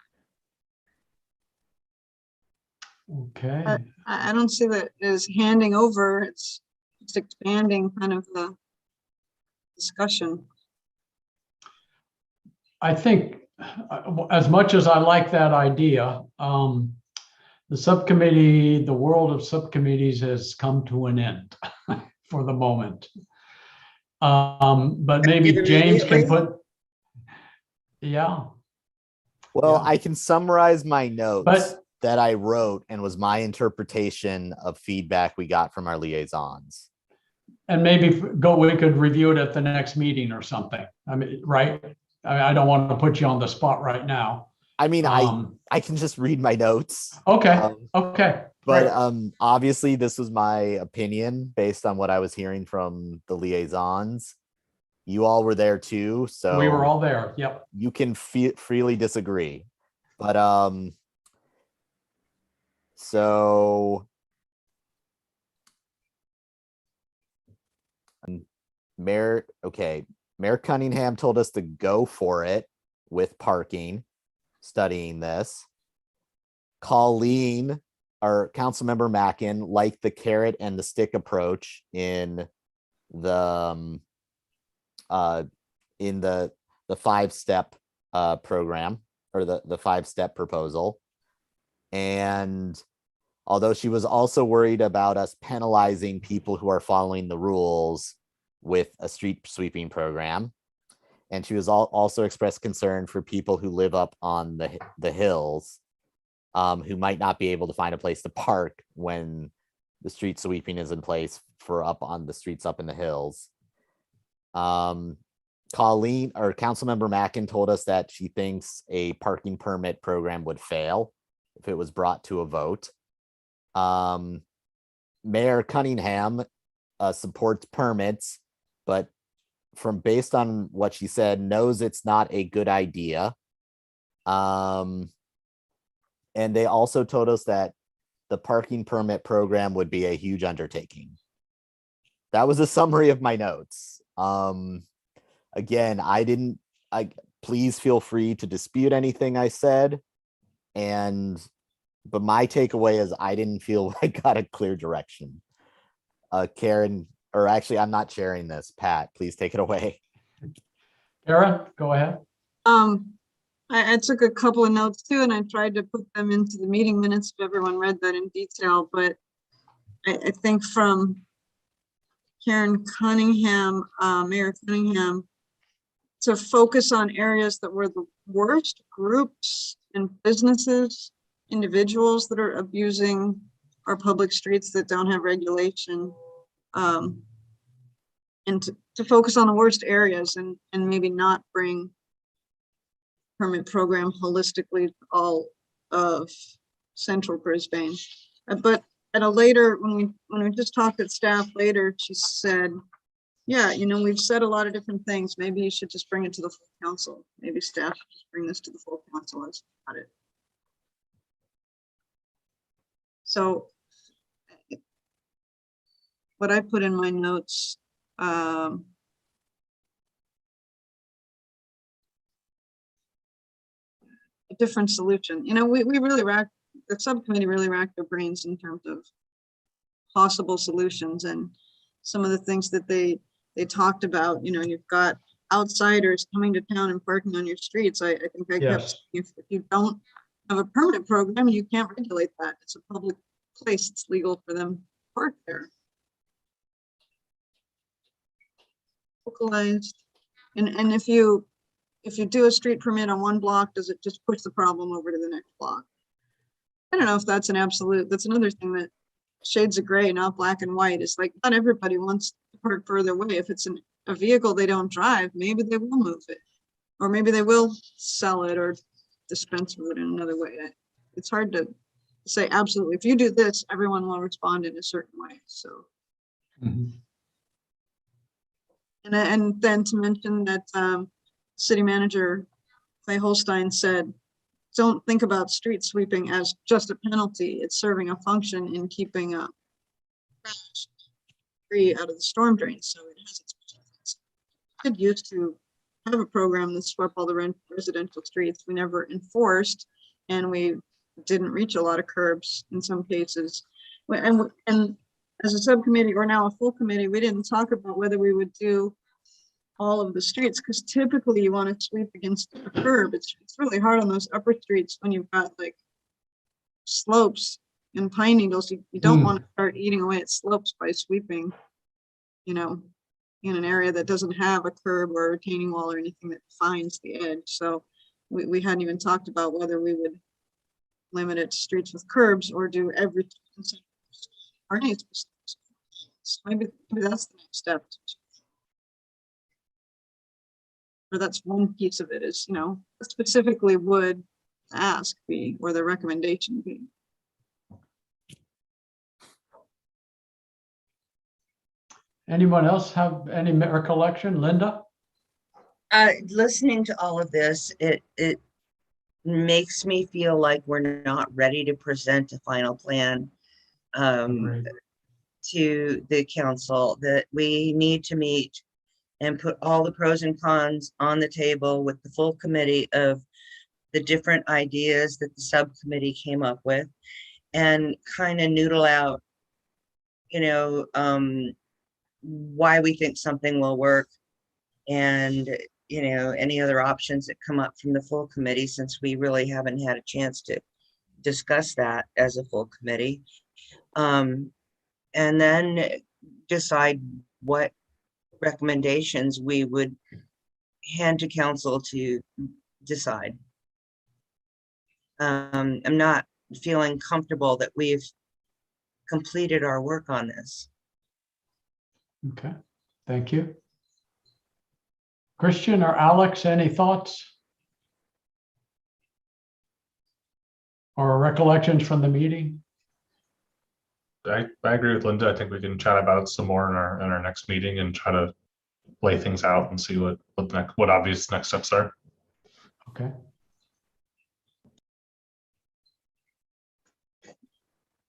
Okay. I don't see that as handing over. It's expanding kind of the discussion. I think as much as I like that idea, the subcommittee, the world of subcommittees has come to an end for the moment. But maybe James can put, yeah. Well, Yeah. I can summarize my notes But that I wrote and was my interpretation of feedback we got from our liaisons. and maybe we could review it at the next meeting or something. I mean, right? I mean, I don't want to put you on the spot right now. I mean, I can just read my notes. Okay. Okay. But Great. obviously this was my opinion based on what I was hearing from the liaisons. You all were there too, so We were all there. Yep. you can freely disagree. But so Mayor Cunningham told us to go for it with parking, studying this. Colleen, our Councilmember Mackin, liked the carrot and the stick approach in the 5-step program, or the 5-step proposal. And although she was also worried about us penalizing people who are following the rules with a street sweeping program. And she was also expressed concern for people who live up on the hills, who might not be able to find a place to park when the street sweeping is in place for up on the streets up in the hills. Colleen, or Councilmember Mackin, told us that she thinks a parking permit program would fail if it was brought to a vote. Mayor Cunningham supports permits, but based on what she said, knows it's not a good idea. And they also told us that the parking permit program would be a huge undertaking. That was a summary of my notes. Again, please feel free to dispute anything I said. But my takeaway is I didn't feel I got a clear direction. Karen, or actually, I'm not sharing this. Pat, please take it away. Karen, go ahead. I took a couple of notes too, and I tried to put them into the meeting minutes if everyone read that in detail. But I think from Karen Cunningham, Mayor Cunningham, to focus on areas that were the worst, groups and businesses, individuals that are abusing our public streets that don't have regulation, and to focus on the worst areas and maybe not bring permit program holistically to all of central Brisbane. But at a later, when we just talked at staff later, she said, yeah, you know, we've said a lot of different things. Maybe you should just bring it to the full council. Maybe staff should just bring this to the full council as about it. So what I put in my notes, a different solution. You know, we really the subcommittee really racked their brains in terms of possible solutions, and some of the things that they talked about. You know, you've got outsiders coming to town and parking on your streets. I think I kept saying, if you don't have a permanent program, you can't regulate that. It's a public place. It's legal for them to park there. Localized, and if you do a street permit on one block, does it just push the problem over to the next block? I don't know if that's an absolute. That's another thing that shades of gray, not black and white. It's like not everybody wants to park further away. If it's a vehicle they don't drive, maybe they will move it, or maybe they will sell it or dispense with it in another way. It's hard to say absolutely. If you do this, everyone will respond in a certain way. So. And then to mention that City Manager Clay Holstein said, don't think about street sweeping as just a penalty. It's serving a function in keeping trash free out of the storm drain. So it has its benefits. Could use to have a program that swept all the residential streets. We never enforced, and we didn't reach a lot of curbs in some cases. And as a subcommittee, or now a full committee, we didn't talk about whether we would do all of the streets, because typically you want to sweep against a curb. It's really hard on those upper streets when you've got like slopes and pine needles. You don't want to start eating away at slopes by sweeping, you know, in an area that doesn't have a curb or a retaining wall or anything that defines the edge. So we hadn't even talked about whether we would limit it to streets with curbs or do every or any. Maybe that's the next step. Or that's one piece of it, is, you know, specifically would ask be, or the recommendation be. Anyone else have any recollection? Linda? Listening to all of this, it makes me feel like we're not ready to present a final plan to the council, that we need to meet and put all the pros and cons on the table with the full committee of the different ideas that the subcommittee came up with, and kind of noodle out, you know, why we think something will work, and, you know, any other options that come up from the full committee, since we really haven't had a chance to discuss that as a full committee. And then decide what recommendations we would hand to council to decide. I'm not feeling comfortable that we've completed our work on this. Okay, thank you. Christian or Alex, any thoughts? Or recollections from the meeting? I agree with Linda. I think we can chat about it some more in our next meeting and try to lay things out and see what obvious next steps are. Okay.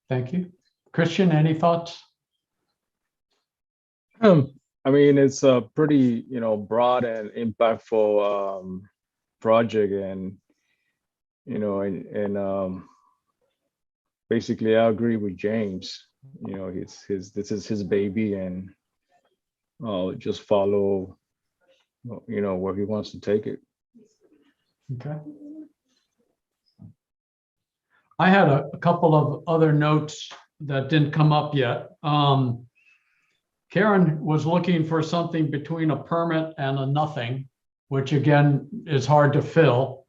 Thank you. Christian, any thoughts? I mean, it's a pretty, you know, broad and impactful project, and, you know, and basically I agree with James. You know, this is his baby, and just follow, you know, where he wants to take it. Okay. I had a couple of other notes that didn't come up yet. Karen was looking for something between a permit and a nothing, which again is hard to fill.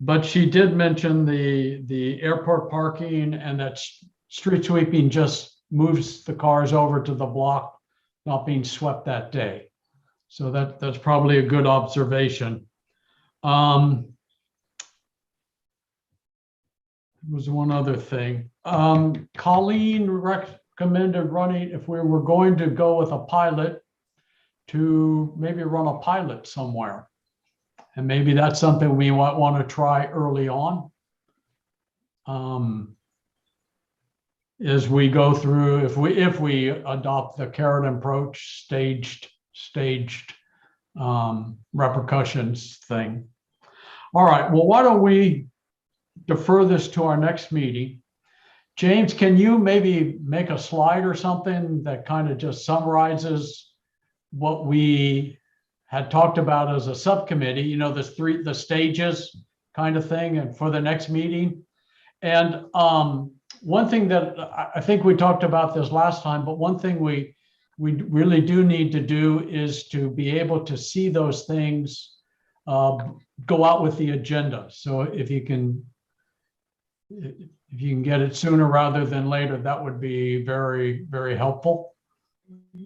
But she did mention the airport parking, and that street sweeping just moves the cars over to the block not being swept that day. So that's probably a good observation. was one other thing. Colleen recommended running, if we were going to go with a pilot, to maybe run a pilot somewhere. And maybe that's something we might want to try early on. As we go through, if we adopt the carrot approach, staged repercussions thing. All right, well, why don't we defer this to our next meeting? James, can you maybe make a slide or something that kind of just summarizes what we had talked about as a subcommittee, you know, the stages kind of thing, and for the next meeting? And one thing that I think we talked about this last time, but one thing we really do need to do is to be able to see those things go out with the agenda. So if you can get it sooner rather than later, that would be very, very helpful.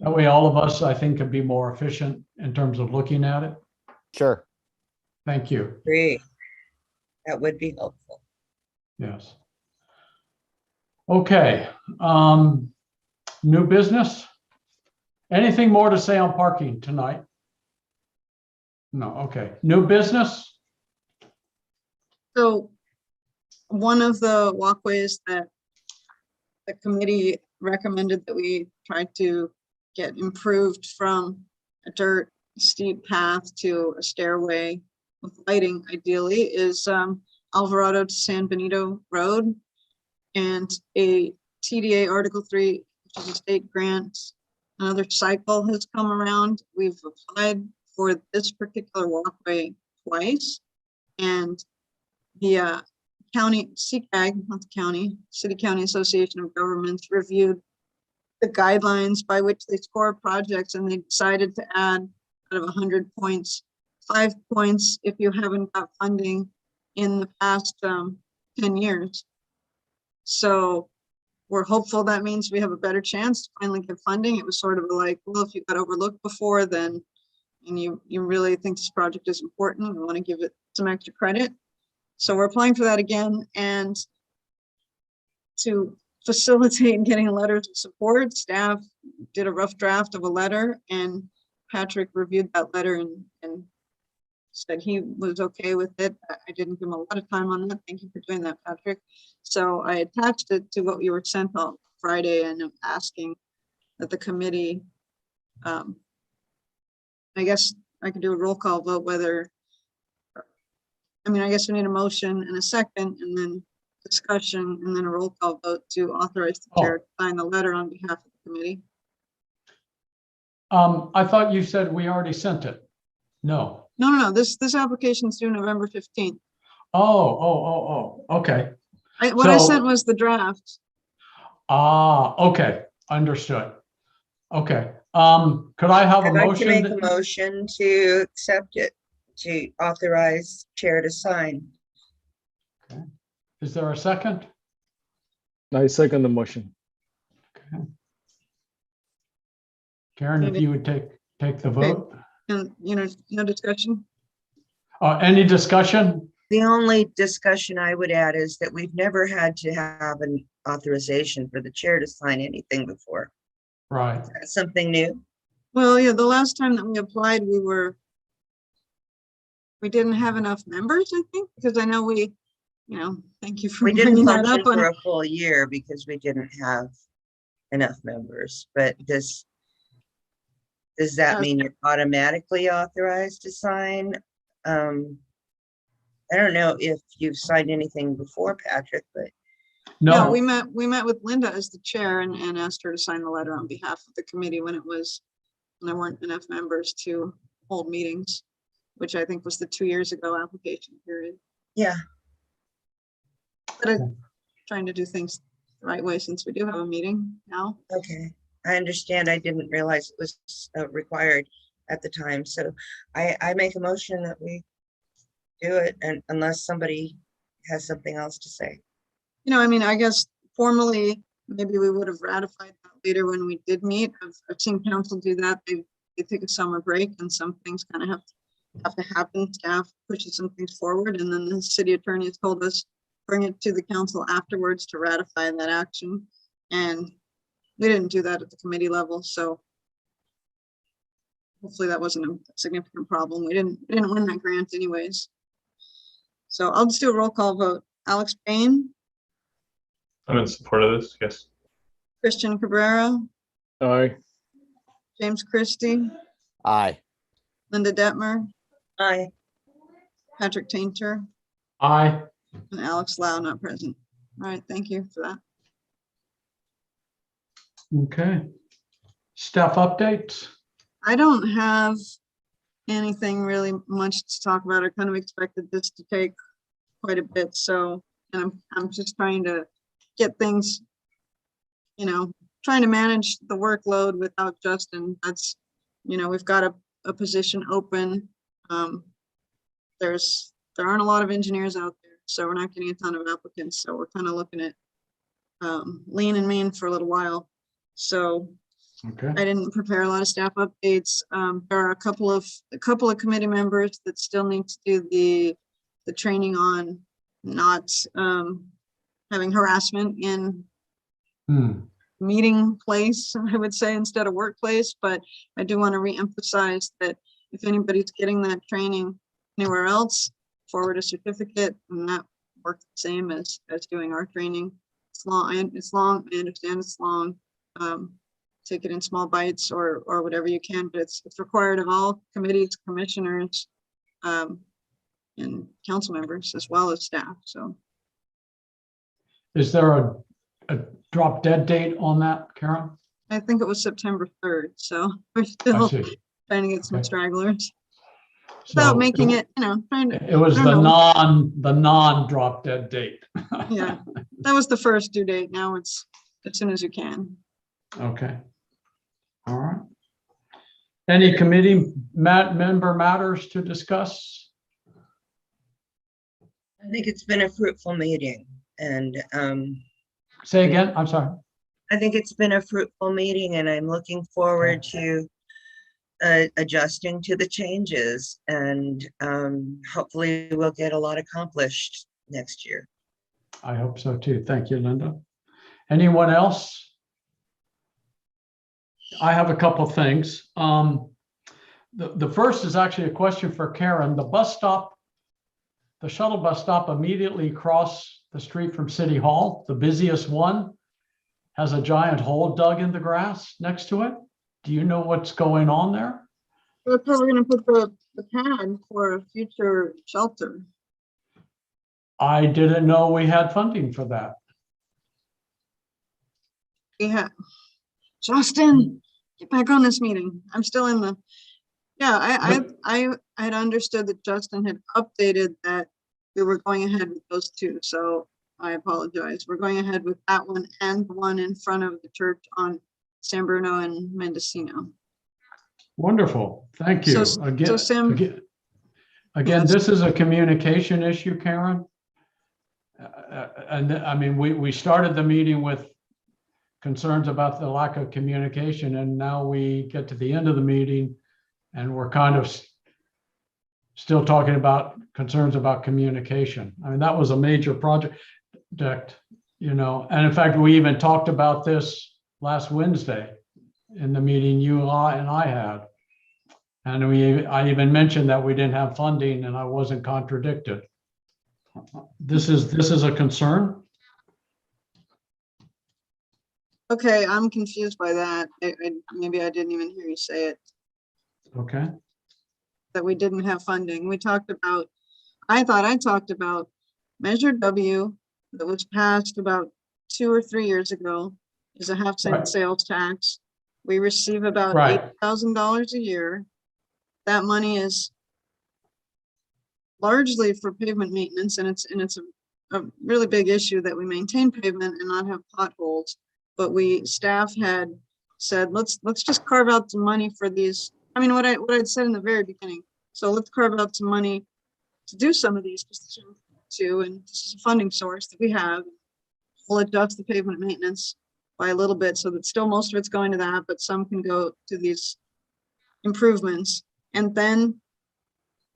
That way all of us, I think, can be more efficient in terms of looking at it. Sure. Thank you. Great. That would be helpful. Yes. Okay. New business? Anything more to say on parking tonight? No, okay. New business? So one of the walkways that the committee recommended that we try to get improved from a dirt steep path to a stairway with lighting ideally is Alvarado to San Benito Road, and a TDA Article 3, which is a state grant. Another cycle has come around. We've applied for this particular walkway twice, and the county, CCAG, not the county, City County Association of Governments, reviewed the guidelines by which they score projects, and they decided to add, out of 100 points, 5 points if you haven't got funding in the past 10 years. So we're hopeful that means we have a better chance to finally get funding. It was sort of like, well, if you got overlooked before, then, and you really think this project is important, we want to give it some extra credit. So we're applying for that again, and to facilitate getting letters of support, staff did a rough draft of a letter, and Patrick reviewed that letter and said he was okay with it. I didn't give him a lot of time on that. Thank you for doing that, Patrick. So I attached it to what you were sent on Friday, and I'm asking that the committee, I guess I could do a roll call vote whether, I mean, I guess we need a motion and a second, and then discussion, and then a roll call vote to authorize the chair to sign the letter on behalf of the committee. I thought you said we already sent it. No. No. This application is due November 15th. Oh, okay. What I sent was the draft. Okay, understood. Okay. Could I have a I'd like motion? to make a motion to accept it, to authorize chair to sign. Okay. Is there a second? I second the motion. Okay. Karen, if you would take the vote. And, no discussion. Any discussion? The only discussion I would add is that we've never had to have an authorization for the chair to sign anything before. Right. That's something new. Well, yeah, the last time that we applied, we didn't have enough members, I think, because I know thank you for We didn't bringing that function up. for a full year because we didn't have enough members, but does that mean you're automatically authorized to sign? I don't know if you've signed anything before, Patrick, but. No, we met with Linda as the chair and asked her to sign the letter on behalf of the committee when there weren't enough members to hold meetings, which I think was the 2 years ago application period. Yeah. But I'm trying to do things the right way since we do have a meeting now. Okay, I understand. I didn't realize it was required at the time. So I make a motion that we do it, and unless somebody has something else to say. I mean, I guess formally, maybe we would have ratified that later when we did meet. I've seen council do that. They take a summer break, and some things kind of have to happen. Staff pushes some things forward, and then the city attorney has told us bring it to the council afterwards to ratify that action. And we didn't do that at the committee level, so hopefully that wasn't a significant problem. We didn't win that grant anyways. So I'll just do a roll call vote. Alex Payne, I'm in support of this, yes. Christian Cabrera, Aye. James Christie, Aye. Linda Detmer, Aye. Patrick Tainter, Aye. and Alex Lau, not present. All right, thank you for that. Okay. Staff updates? I don't have anything really much to talk about. I kind of expected this to take quite a bit, so, and I'm just trying to get things, you know, trying to manage the workload without Justin. That's, you know, we've got a position open. There aren't a lot of engineers out there, so we're not getting a ton of applicants. So we're kind of looking at lean and mean for a little while. So Okay. I didn't prepare a lot of staff updates. There are a couple of committee members that still need to do the training on not having harassment in meeting place, I would say, instead of workplace. But I do want to reemphasize that if anybody's getting that training anywhere else, forward a certificate, and that works the same as doing our training. It's long, I understand it's long. Take it in small bites or whatever you can, but it's required of all committees, commissioners, and council members as well as staff. So Is there a drop dead date on that, Karen? I think it was September 3rd. So we're I still see. trying to get some Okay. stragglers So without making it, you know, trying to, It was I the don't know. non drop dead date. Yeah, that was the first due date. Now it's as soon as you can. Okay. All right. Any committee member matters to discuss? I think it's been a fruitful meeting, and Say again, I'm sorry. I think it's been a fruitful meeting, and I'm looking forward to adjusting to the changes, and hopefully we'll get a lot accomplished next year. I hope so too. Thank you, Linda. Anyone else? I have a couple of things. The first is actually a question for Karen. The bus stop, the shuttle bus stop immediately across the street from City Hall, the busiest one, has a giant hole dug in the grass next to it. Do you know what's going on there? We're probably going to put the pad for a future shelter. I didn't know we had funding for that. Yeah, Justin, get back on this meeting. I'm still in the, yeah, I had understood that Justin had updated that we were going ahead with those two. So I apologize. We're going ahead with that one and the one in front of the church on San Bruno and Mendocino. Wonderful. Thank you. So Again, Sam, again, this is a communication issue, Karen. And I mean, we started the meeting with concerns about the lack of communication, and now we get to the end of the meeting and we're kind of still talking about concerns about communication. I mean, that was a major project, you know, and in fact, we even talked about this last Wednesday in the meeting you and I had. And I even mentioned that we didn't have funding, and I wasn't contradicted. This is a concern. okay, I'm confused by that. Maybe I didn't even hear you say it, Okay. that we didn't have funding. We talked about, I thought I talked about Measure W that was passed about 2 or 3 years ago, is a half-cent Right. sales tax. We receive about Right. $8,000 a year. That money is largely for pavement maintenance, and it's a really big issue that we maintain pavement and not have potholes. But staff had said, let's just carve out some money for these. I mean, what I'd said in the very beginning. So let's carve out some money to do some of these too, and this is a funding source that we have. We'll adjust the pavement maintenance by a little bit so that still most of it's going to that, but some can go to these improvements. And then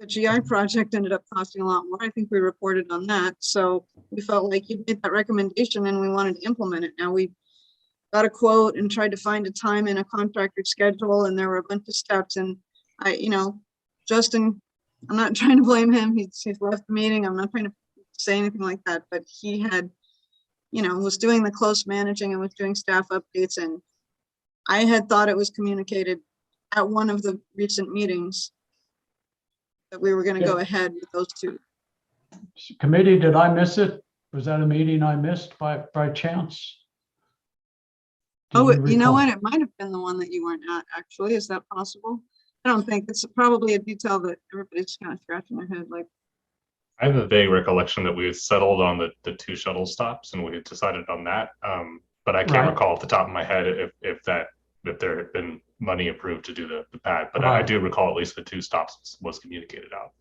the GI project ended up costing a lot more. I think we reported on that. So we felt like you made that recommendation and we wanted to implement it. Now we got a quote and tried to find a time in a contractor's schedule, and there were a bunch of steps. And Justin, I'm not trying to blame him. He's left the meeting. I'm not trying to say anything like that, but he had, was doing the close managing and was doing staff updates. And I had thought it was communicated at one of the recent meetings that we were going to go ahead with those two. Committee, did I miss it? Was that a meeting I missed by chance? Oh, you know what? It might have been the one that you weren't at, actually. Is that possible? I don't think it's probably a detail that everybody's kind of scratching their head like. I have a vague recollection that we had settled on the 2 shuttle stops and we had decided on that. But I can't recall off the top of my head if there had been money approved to do the pad. But I do recall at least the 2 stops was communicated out.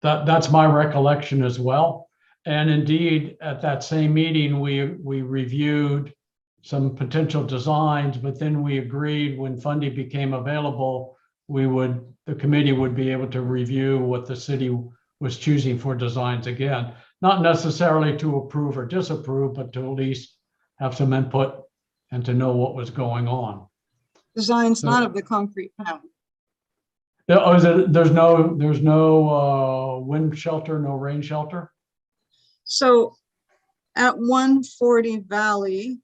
That's my recollection as well. And indeed, at that same meeting, we reviewed some potential designs, but then we agreed when funding became available, the committee would be able to review what the city was choosing for designs again, not necessarily to approve or disapprove, but to at least have some input and to know what was going on. Designs not of the concrete pad. There's no wind shelter, no rain shelter? So at 140 Valley,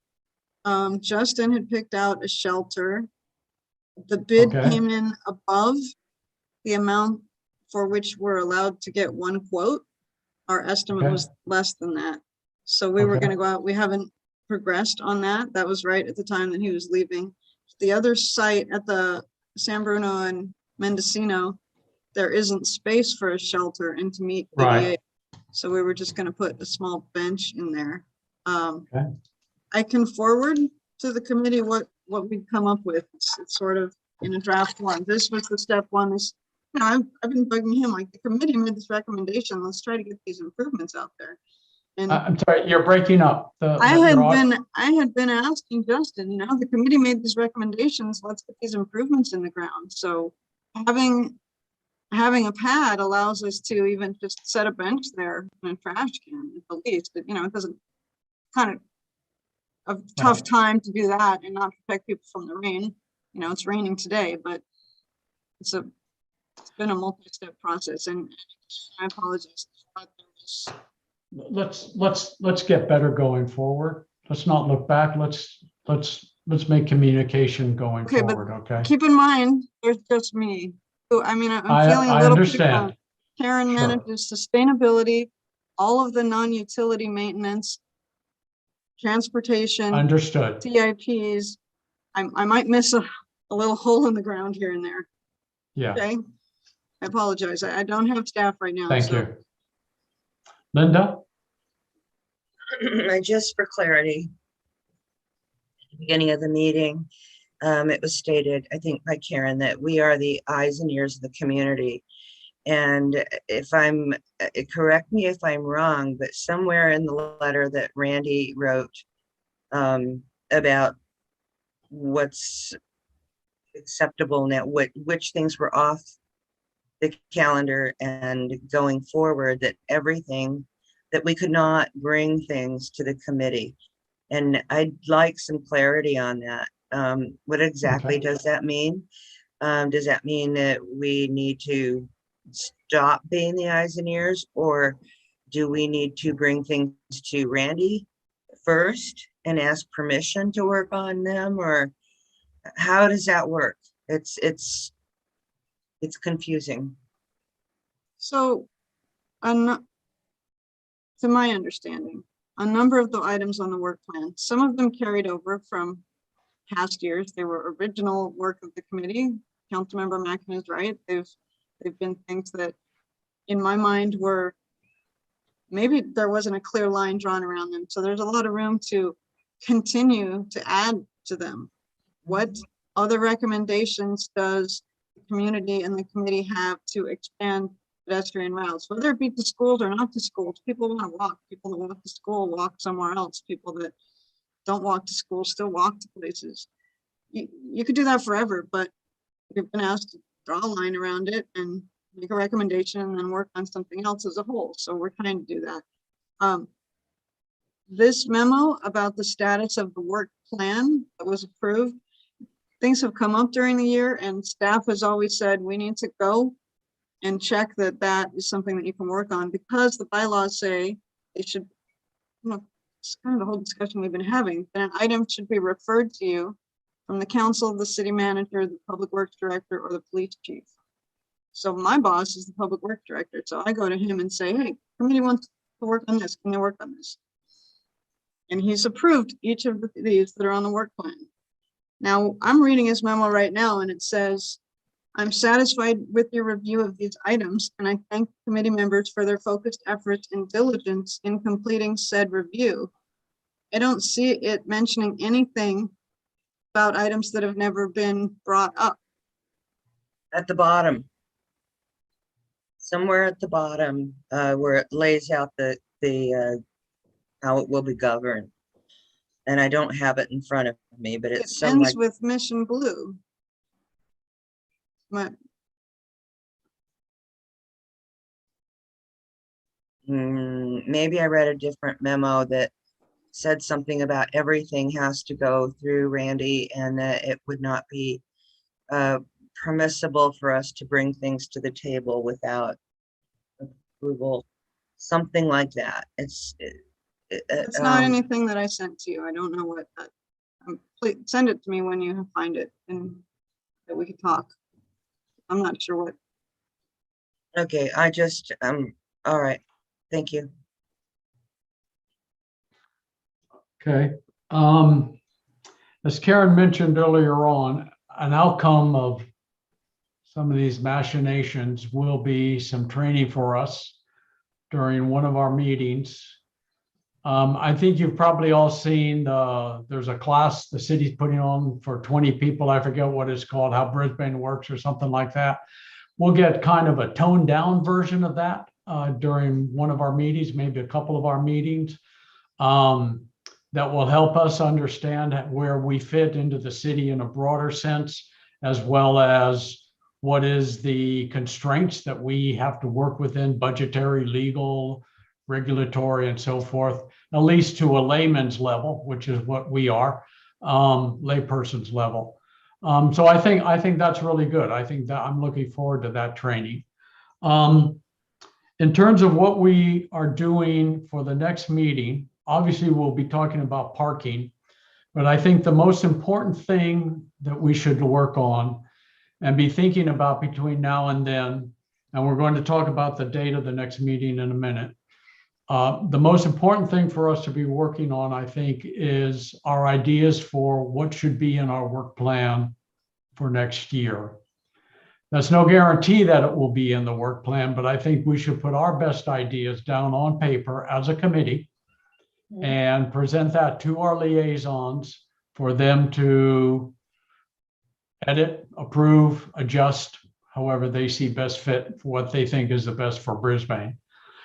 Justin had picked out a shelter. The bid came in above the amount for which we're allowed to get 1 quote. Our estimate was less than that. So we were going to go out. We haven't progressed on that. That was right at the time that he was leaving. The other site at the San Bruno and Mendocino, there isn't space for a shelter and to meet BDA. So we were just going to put a small bench in there. I can forward to the committee what we've come up with. It's sort of in a draft one. This was the step one. This, I've been bugging him, like, the committee made this recommendation. Let's try to get these improvements out there. And I'm sorry, you're breaking up. I had been asking Justin, the committee made these recommendations. Let's get these improvements in the ground. So having a pad allows us to even just set a bench there and a trash can at the least. But, it doesn't kind of a tough time to do that and not protect people from the rain. It's raining today, but it's been a multi-step process, and I apologize. Let's get better going forward. Let's not look back. Let's make communication going forward. Okay. Keep in mind, there's just me. I'm feeling a little understand. Karen manages sustainability, all of the non-utility maintenance, transportation. Understood. CIPs. I might miss a little hole in the ground here and there. Yeah. Okay. I apologize. I don't have staff right now. Thank you. Linda? Just for clarity, at the beginning of the meeting, it was stated, I think by Karen, that we are the eyes and ears of the community. And correct me if I'm wrong, but somewhere in the letter that Randy wrote about what's acceptable now, which things were off the calendar and going forward, that everything, that we could not bring things to the committee. And I'd like some clarity on that. What exactly does that mean? Does that mean that we need to stop being the eyes and ears, or do we need to bring things to Randy first and ask permission to work on them, or how does that work? It's confusing. So, to my understanding, a number of the items on the work plan, some of them carried over from past years. They were original work of the committee. Councilmember Mackin is right. They've been things that, in my mind, were maybe there wasn't a clear line drawn around them. So there's a lot of room to continue to add to them. What other recommendations does the community and the committee have to expand pedestrian routes, whether it be to schools or not to schools? People want to walk. People that walk to school walk somewhere else. People that don't walk to school still walk to places. You could do that forever, but you've been asked to draw a line around it and make a recommendation and then work on something else as a whole. So we're trying to do that. this memo about the status of the work plan that was approved, things have come up during the year and staff has always said, we need to go and check that that is something that you can work on because the bylaws say it should, it's kind of the whole discussion we've been having, that an item should be referred to you from the council, the city manager, the public works director, or the police chief. So my boss is the public works director. So I go to him and say, hey, committee wants to work on this. Can they work on this? And he's approved each of these that are on the work plan. Now I'm reading his memo right now and it says, I'm satisfied with your review of these items and I thank committee members for their focused efforts and diligence in completing said review. I don't see it mentioning anything about items that have never been brought up. At the bottom. Somewhere at the bottom, where it lays out the how it will be governed. And I don't have it in front of me, but It it's so ends like, with Mission Blue. But maybe I read a different memo that said something about everything has to go through Randy and that it would not be permissible for us to bring things to the table without approval, something like that. It's not anything that I sent to you. I don't know what that, please send it to me when you find it and that we can talk. I'm not sure what. okay. I just, all right. Thank you. Okay. As Karen mentioned earlier on, an outcome of some of these machinations will be some training for us during one of our meetings. I think you've probably all seen there's a class the city's putting on for 20 people. I forget what it's called, How Brisbane Works or something like that. We'll get kind of a toned down version of that during one of our meetings, maybe a couple of our meetings. That will help us understand where we fit into the city in a broader sense, as well as what is the constraints that we have to work within, budgetary, legal, regulatory, and so forth, at least to a layman's level, which is what we are, layperson's level. So I think that's really good. I think that I'm looking forward to that training. In terms of what we are doing for the next meeting, obviously we'll be talking about parking, but I think the most important thing that we should work on and be thinking about between now and then, and we're going to talk about the date of the next meeting in a minute. The most important thing for us to be working on, I think, is our ideas for what should be in our work plan for next year. That's no guarantee that it will be in the work plan, but I think we should put our best ideas down on paper as a committee and present that to our liaisons for them to edit, approve, adjust, however they see best fit for what they think is the best for Brisbane.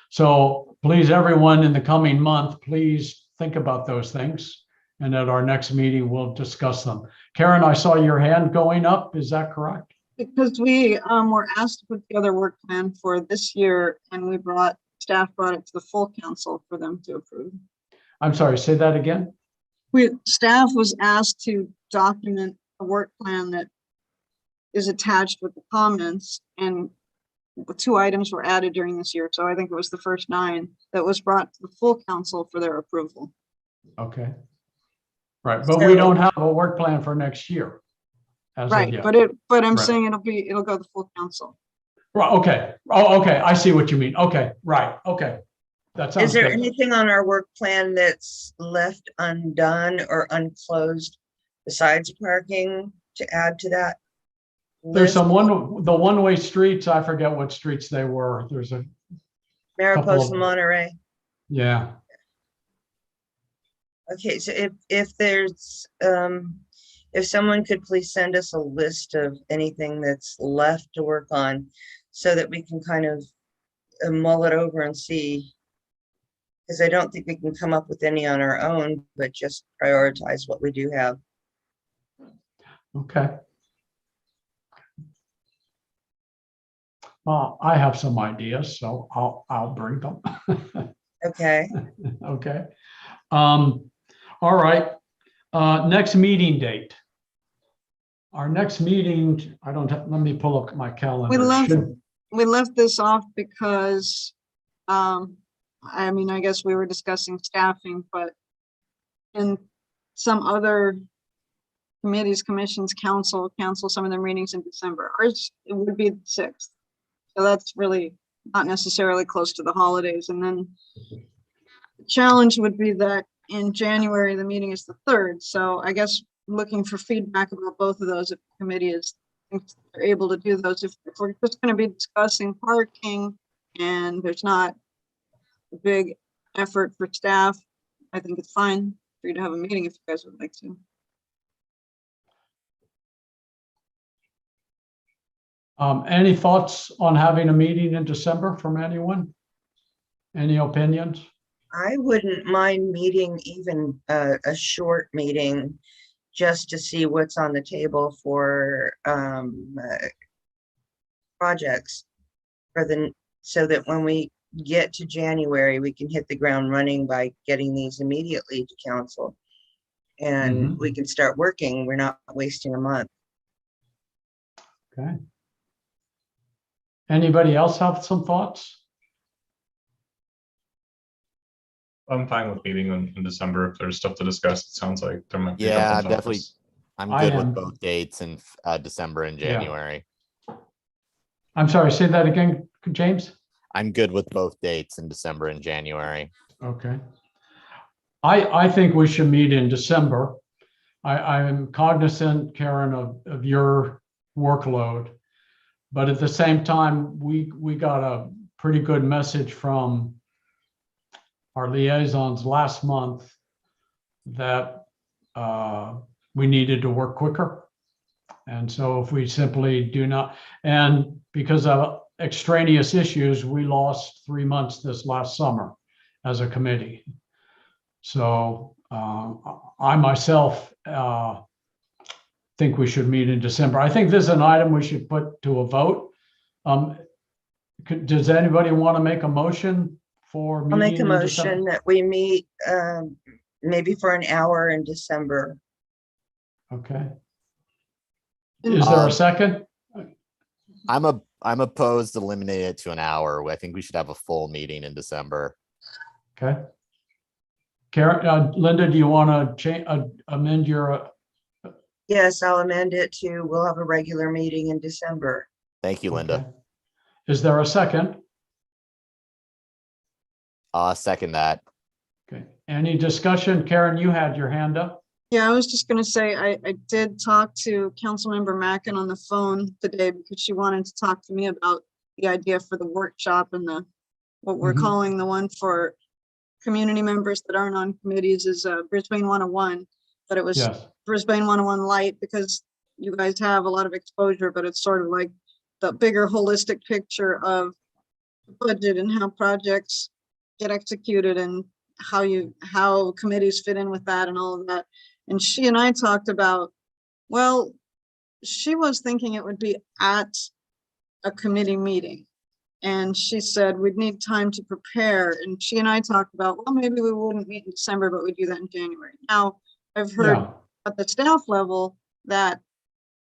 So please, everyone, in the coming month, please think about those things. And at our next meeting, we'll discuss them. Karen, I saw your hand going up. Is that correct? Because we were asked to put together a work plan for this year and staff brought it to the full council for them to approve. I'm sorry, say that again. Staff was asked to document a work plan that is attached with the comments, and 2 items were added during this year. So I think it was the first 9 that was brought to the full council for their approval. Okay. Right, but we don't have a work plan for next year. Right, but I'm saying it'll go to the full council. Right, okay. Oh, okay, I see what you mean. Okay, right, okay. That sounds Is there good. anything on our work plan that's left undone or unclosed besides parking to add to that There's list? the one-way streets. I forget what streets they were. There's a Mariposa, Monterey. Yeah. Okay, so if there's if someone could please send us a list of anything that's left to work on so that we can kind of mull it over and see, because I don't think we can come up with any on our own, but just prioritize what we do have. Okay. Well, I have some ideas, so I'll bring them. Okay. Okay. All right, next meeting date. Our next meeting, I don't have, let me pull up my calendar. We left this off because, I mean, I guess we were discussing staffing, but in some other committees, commissions, cancel some of their meetings in December. Ours, it would be the 6th. So that's really not necessarily close to the holidays. And then the challenge would be that in January, the meeting is the 3rd. So I guess looking for feedback about both of those, if the committee is they're able to do those. If we're just going to be discussing parking and there's not a big effort for staff, I think it's fine for you to have a meeting if you guys would like to. Any thoughts on having a meeting in December from anyone? Any opinions? I wouldn't mind meeting even a short meeting just to see what's on the table for projects for so that when we get to January, we can hit the ground running by getting these immediately to council. And we can start working. We're not wasting a month. Okay. Anybody else have some thoughts? I'm fine with meeting in December if there's stuff to discuss. It sounds like there might be. a Yeah, couple definitely. topics. I'm I good am. with both dates in December and January. I'm sorry, say that again, James? I'm good with both dates in December and January. Okay. I think we should meet in December. I'm cognizant, Karen, of your workload. But at the same time, we got a pretty good message from our liaisons last month that we needed to work quicker. And so if we simply do not, and because of extraneous issues, we lost 3 months this last summer as a committee. So I myself think we should meet in December. I think this is an item we should put to a vote. Does anybody want to make a motion for meeting? I'll make a in motion December? that we meet maybe for an hour in December. Okay. Is there a second? I'm opposed to eliminate it to an hour. I think we should have a full meeting in December. Okay. Karen, Linda, do you want to amend your? Yes, I'll amend it to, we'll have a regular meeting in December. Thank you, Linda. Okay. Is there a second? Second that. Okay. Any discussion? Karen, you had your hand up. Yeah, I was just gonna say, I did talk to Councilmember Mackin on the phone today because she wanted to talk to me about the idea for the workshop and what we're calling the one for community members that aren't on committees is Brisbane 101, but it was Brisbane 101 light because you guys have a lot of exposure, but it's sort of like the bigger holistic picture of the budget and how projects get executed and how committees fit in with that and all of that. And she and I talked about, well, she was thinking it would be at a committee meeting. And she said we'd need time to prepare. And she and I talked about, well, maybe we wouldn't meet in December, but we'd do that in January. Now, I've heard at the staff level that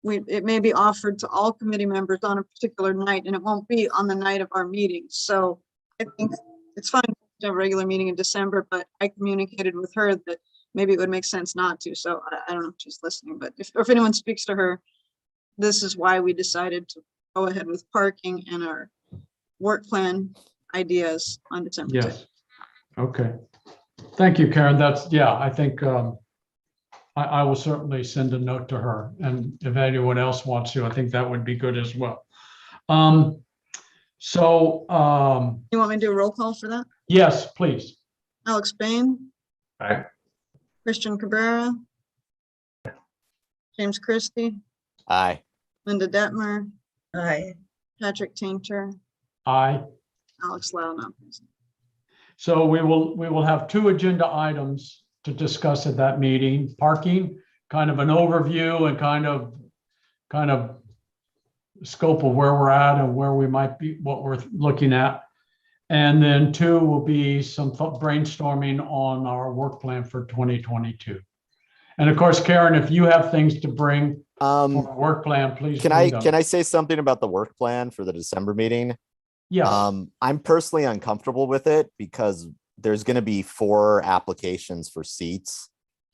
it may be offered to all committee members on a particular night, and it won't be on the night of our meeting. So I think it's fine to have a regular meeting in December, but I communicated with her that maybe it would make sense not to. So I don't know if she's listening, but if anyone speaks to her, this is why we decided to go ahead with parking and our work plan ideas on December 10th. Yes. Okay. Thank you, Karen. I think I will certainly send a note to her. And if anyone else wants to, I think that would be good as well. You want me to do a roll call for that? Yes, please. Alex Bain. Aye. Christian Cabrera. James Christie. Aye. Linda Detmer. Aye. Patrick Tainter. Aye. Alex Lau, not present. So we will have 2 agenda items to discuss at that meeting. Parking, kind of an overview and kind of scope of where we're at and where we might be, what we're looking at. And then 2 will be some brainstorming on our work plan for 2022. And of course, Karen, if you have things to bring for a work plan, please. Can bring them. I say something about the work plan for the December meeting? Yes. I'm personally uncomfortable with it because there's going to be 4 applications for seats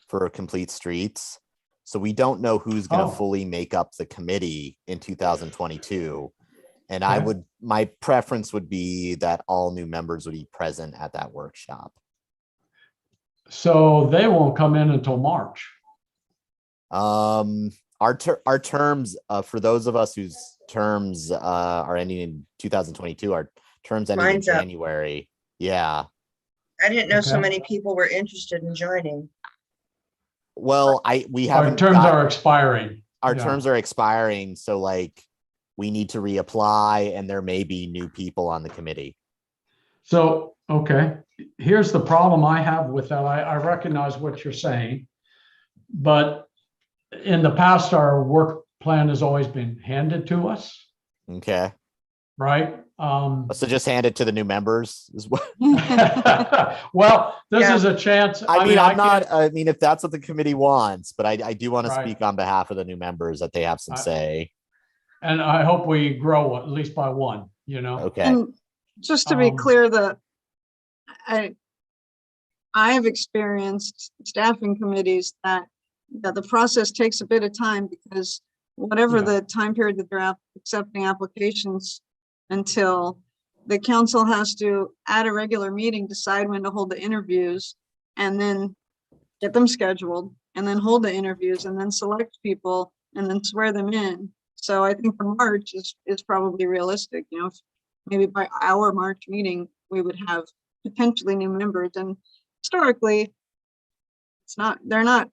for complete streets. So we don't know who's going to fully make up the committee in 2022. And my preference would be that all new members would be present at that workshop. So they won't come in until March. Our terms, for those of us whose terms are ending in 2022, our terms ending in Mine's up. January. Yeah. I didn't know so Okay. many people were interested in joining. Well, we Our haven't. terms are expiring. Our Yeah. terms are expiring, so like we need to reapply, and there may be new people on the committee. So, okay, here's the problem I have with that. I recognize what you're saying, but in the past, our work plan has always been handed to us, Okay. right? So just hand it to the new members as well. Well, this Yeah. is a chance. I mean, can't- I mean, if that's what the committee wants, but I do want to Right. speak on behalf of the new members that they have some say. And I hope we grow at least by 1, you know? Okay. And just to be Um, clear, I have experienced staffing committees that the process takes a bit of time because whatever Yeah. the time period that they're accepting applications until the council has to, at a regular meeting, decide when to hold the interviews and then get them scheduled and then hold the interviews and then select people and then swear them in. So I think the March is probably realistic, you know, if maybe by our March meeting, we would have potentially new members. And historically, they're not,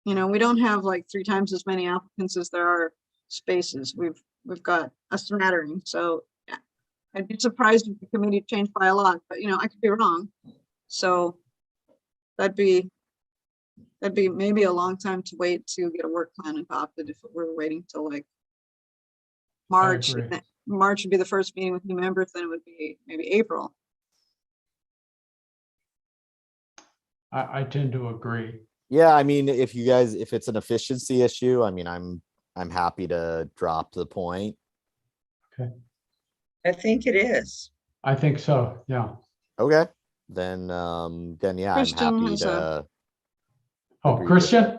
you know, we don't have like 3 times as many applicants as there are spaces. We've got a smattering. So yeah, I'd be surprised if the committee changed by a lot, but you know, I could be wrong. So that'd be maybe a long time to wait to get a work plan adopted if we're waiting till like March. agree. March would be the first meeting with new members, then it would be maybe April. I tend to agree. Yeah, I mean, if it's an efficiency issue, I mean, I'm happy to drop the point. I think it is. I think so, yeah. Okay, then yeah, Christian I'm happy has to. Oh, Agreed with Christian?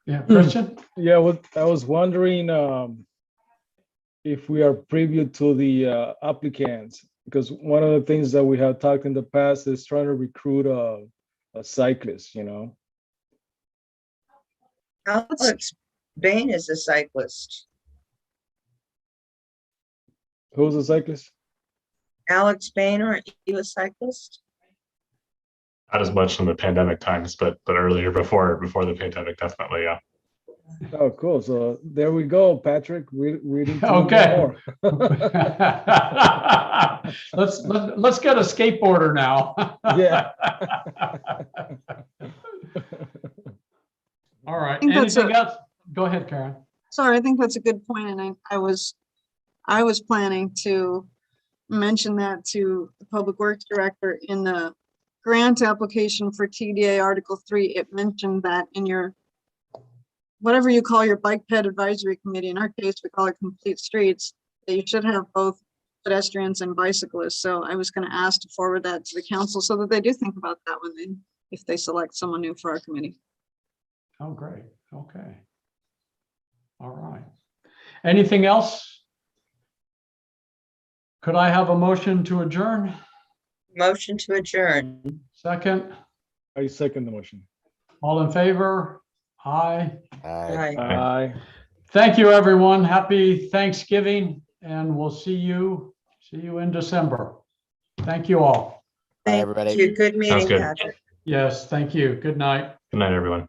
Yeah, Christian? Yeah, what I was wondering if we are preview to the applicants, because one of the things that we have talked in the past is trying to recruit a cyclist, you know. Alex Bain is a cyclist. Who's a cyclist? Alex Bain, aren't you a cyclist? Not as much in the pandemic times, but earlier before the pandemic, definitely, yeah. Oh, cool. So there we go, Patrick. We need to know Okay. more. Let's get a skateboarder now. Yeah. All right, think that's anything else? Go ahead, Karen. Sorry, I think that's a good point, and I was planning to mention that to the Public Works Director in the grant application for TDA Article 3. It mentioned that in your, whatever you call your bike ped advisory committee, in our case, we call it complete streets, that you should have both pedestrians and bicyclists. So I was going to ask to forward that to the council so that they do think about that if they select someone new for our committee. Oh, great, okay. All right. Anything else? Could I have a motion to adjourn? Motion to adjourn. Second, I second the motion. all in favor? Aye. Aye. Aye. Thank you, everyone. Happy Thanksgiving, and we'll see you in December. Thank you all. Bye, Thank everybody. you. Good meeting, good. Patrick. Yes, thank you. Good night. Good night, everyone.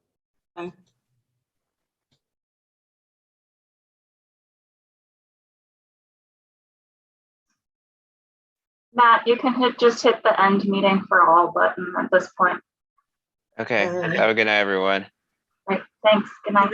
Matt, you can just hit the end meeting for all button at this point. Okay, Alright. have a good night, everyone. Right, thanks. Good night.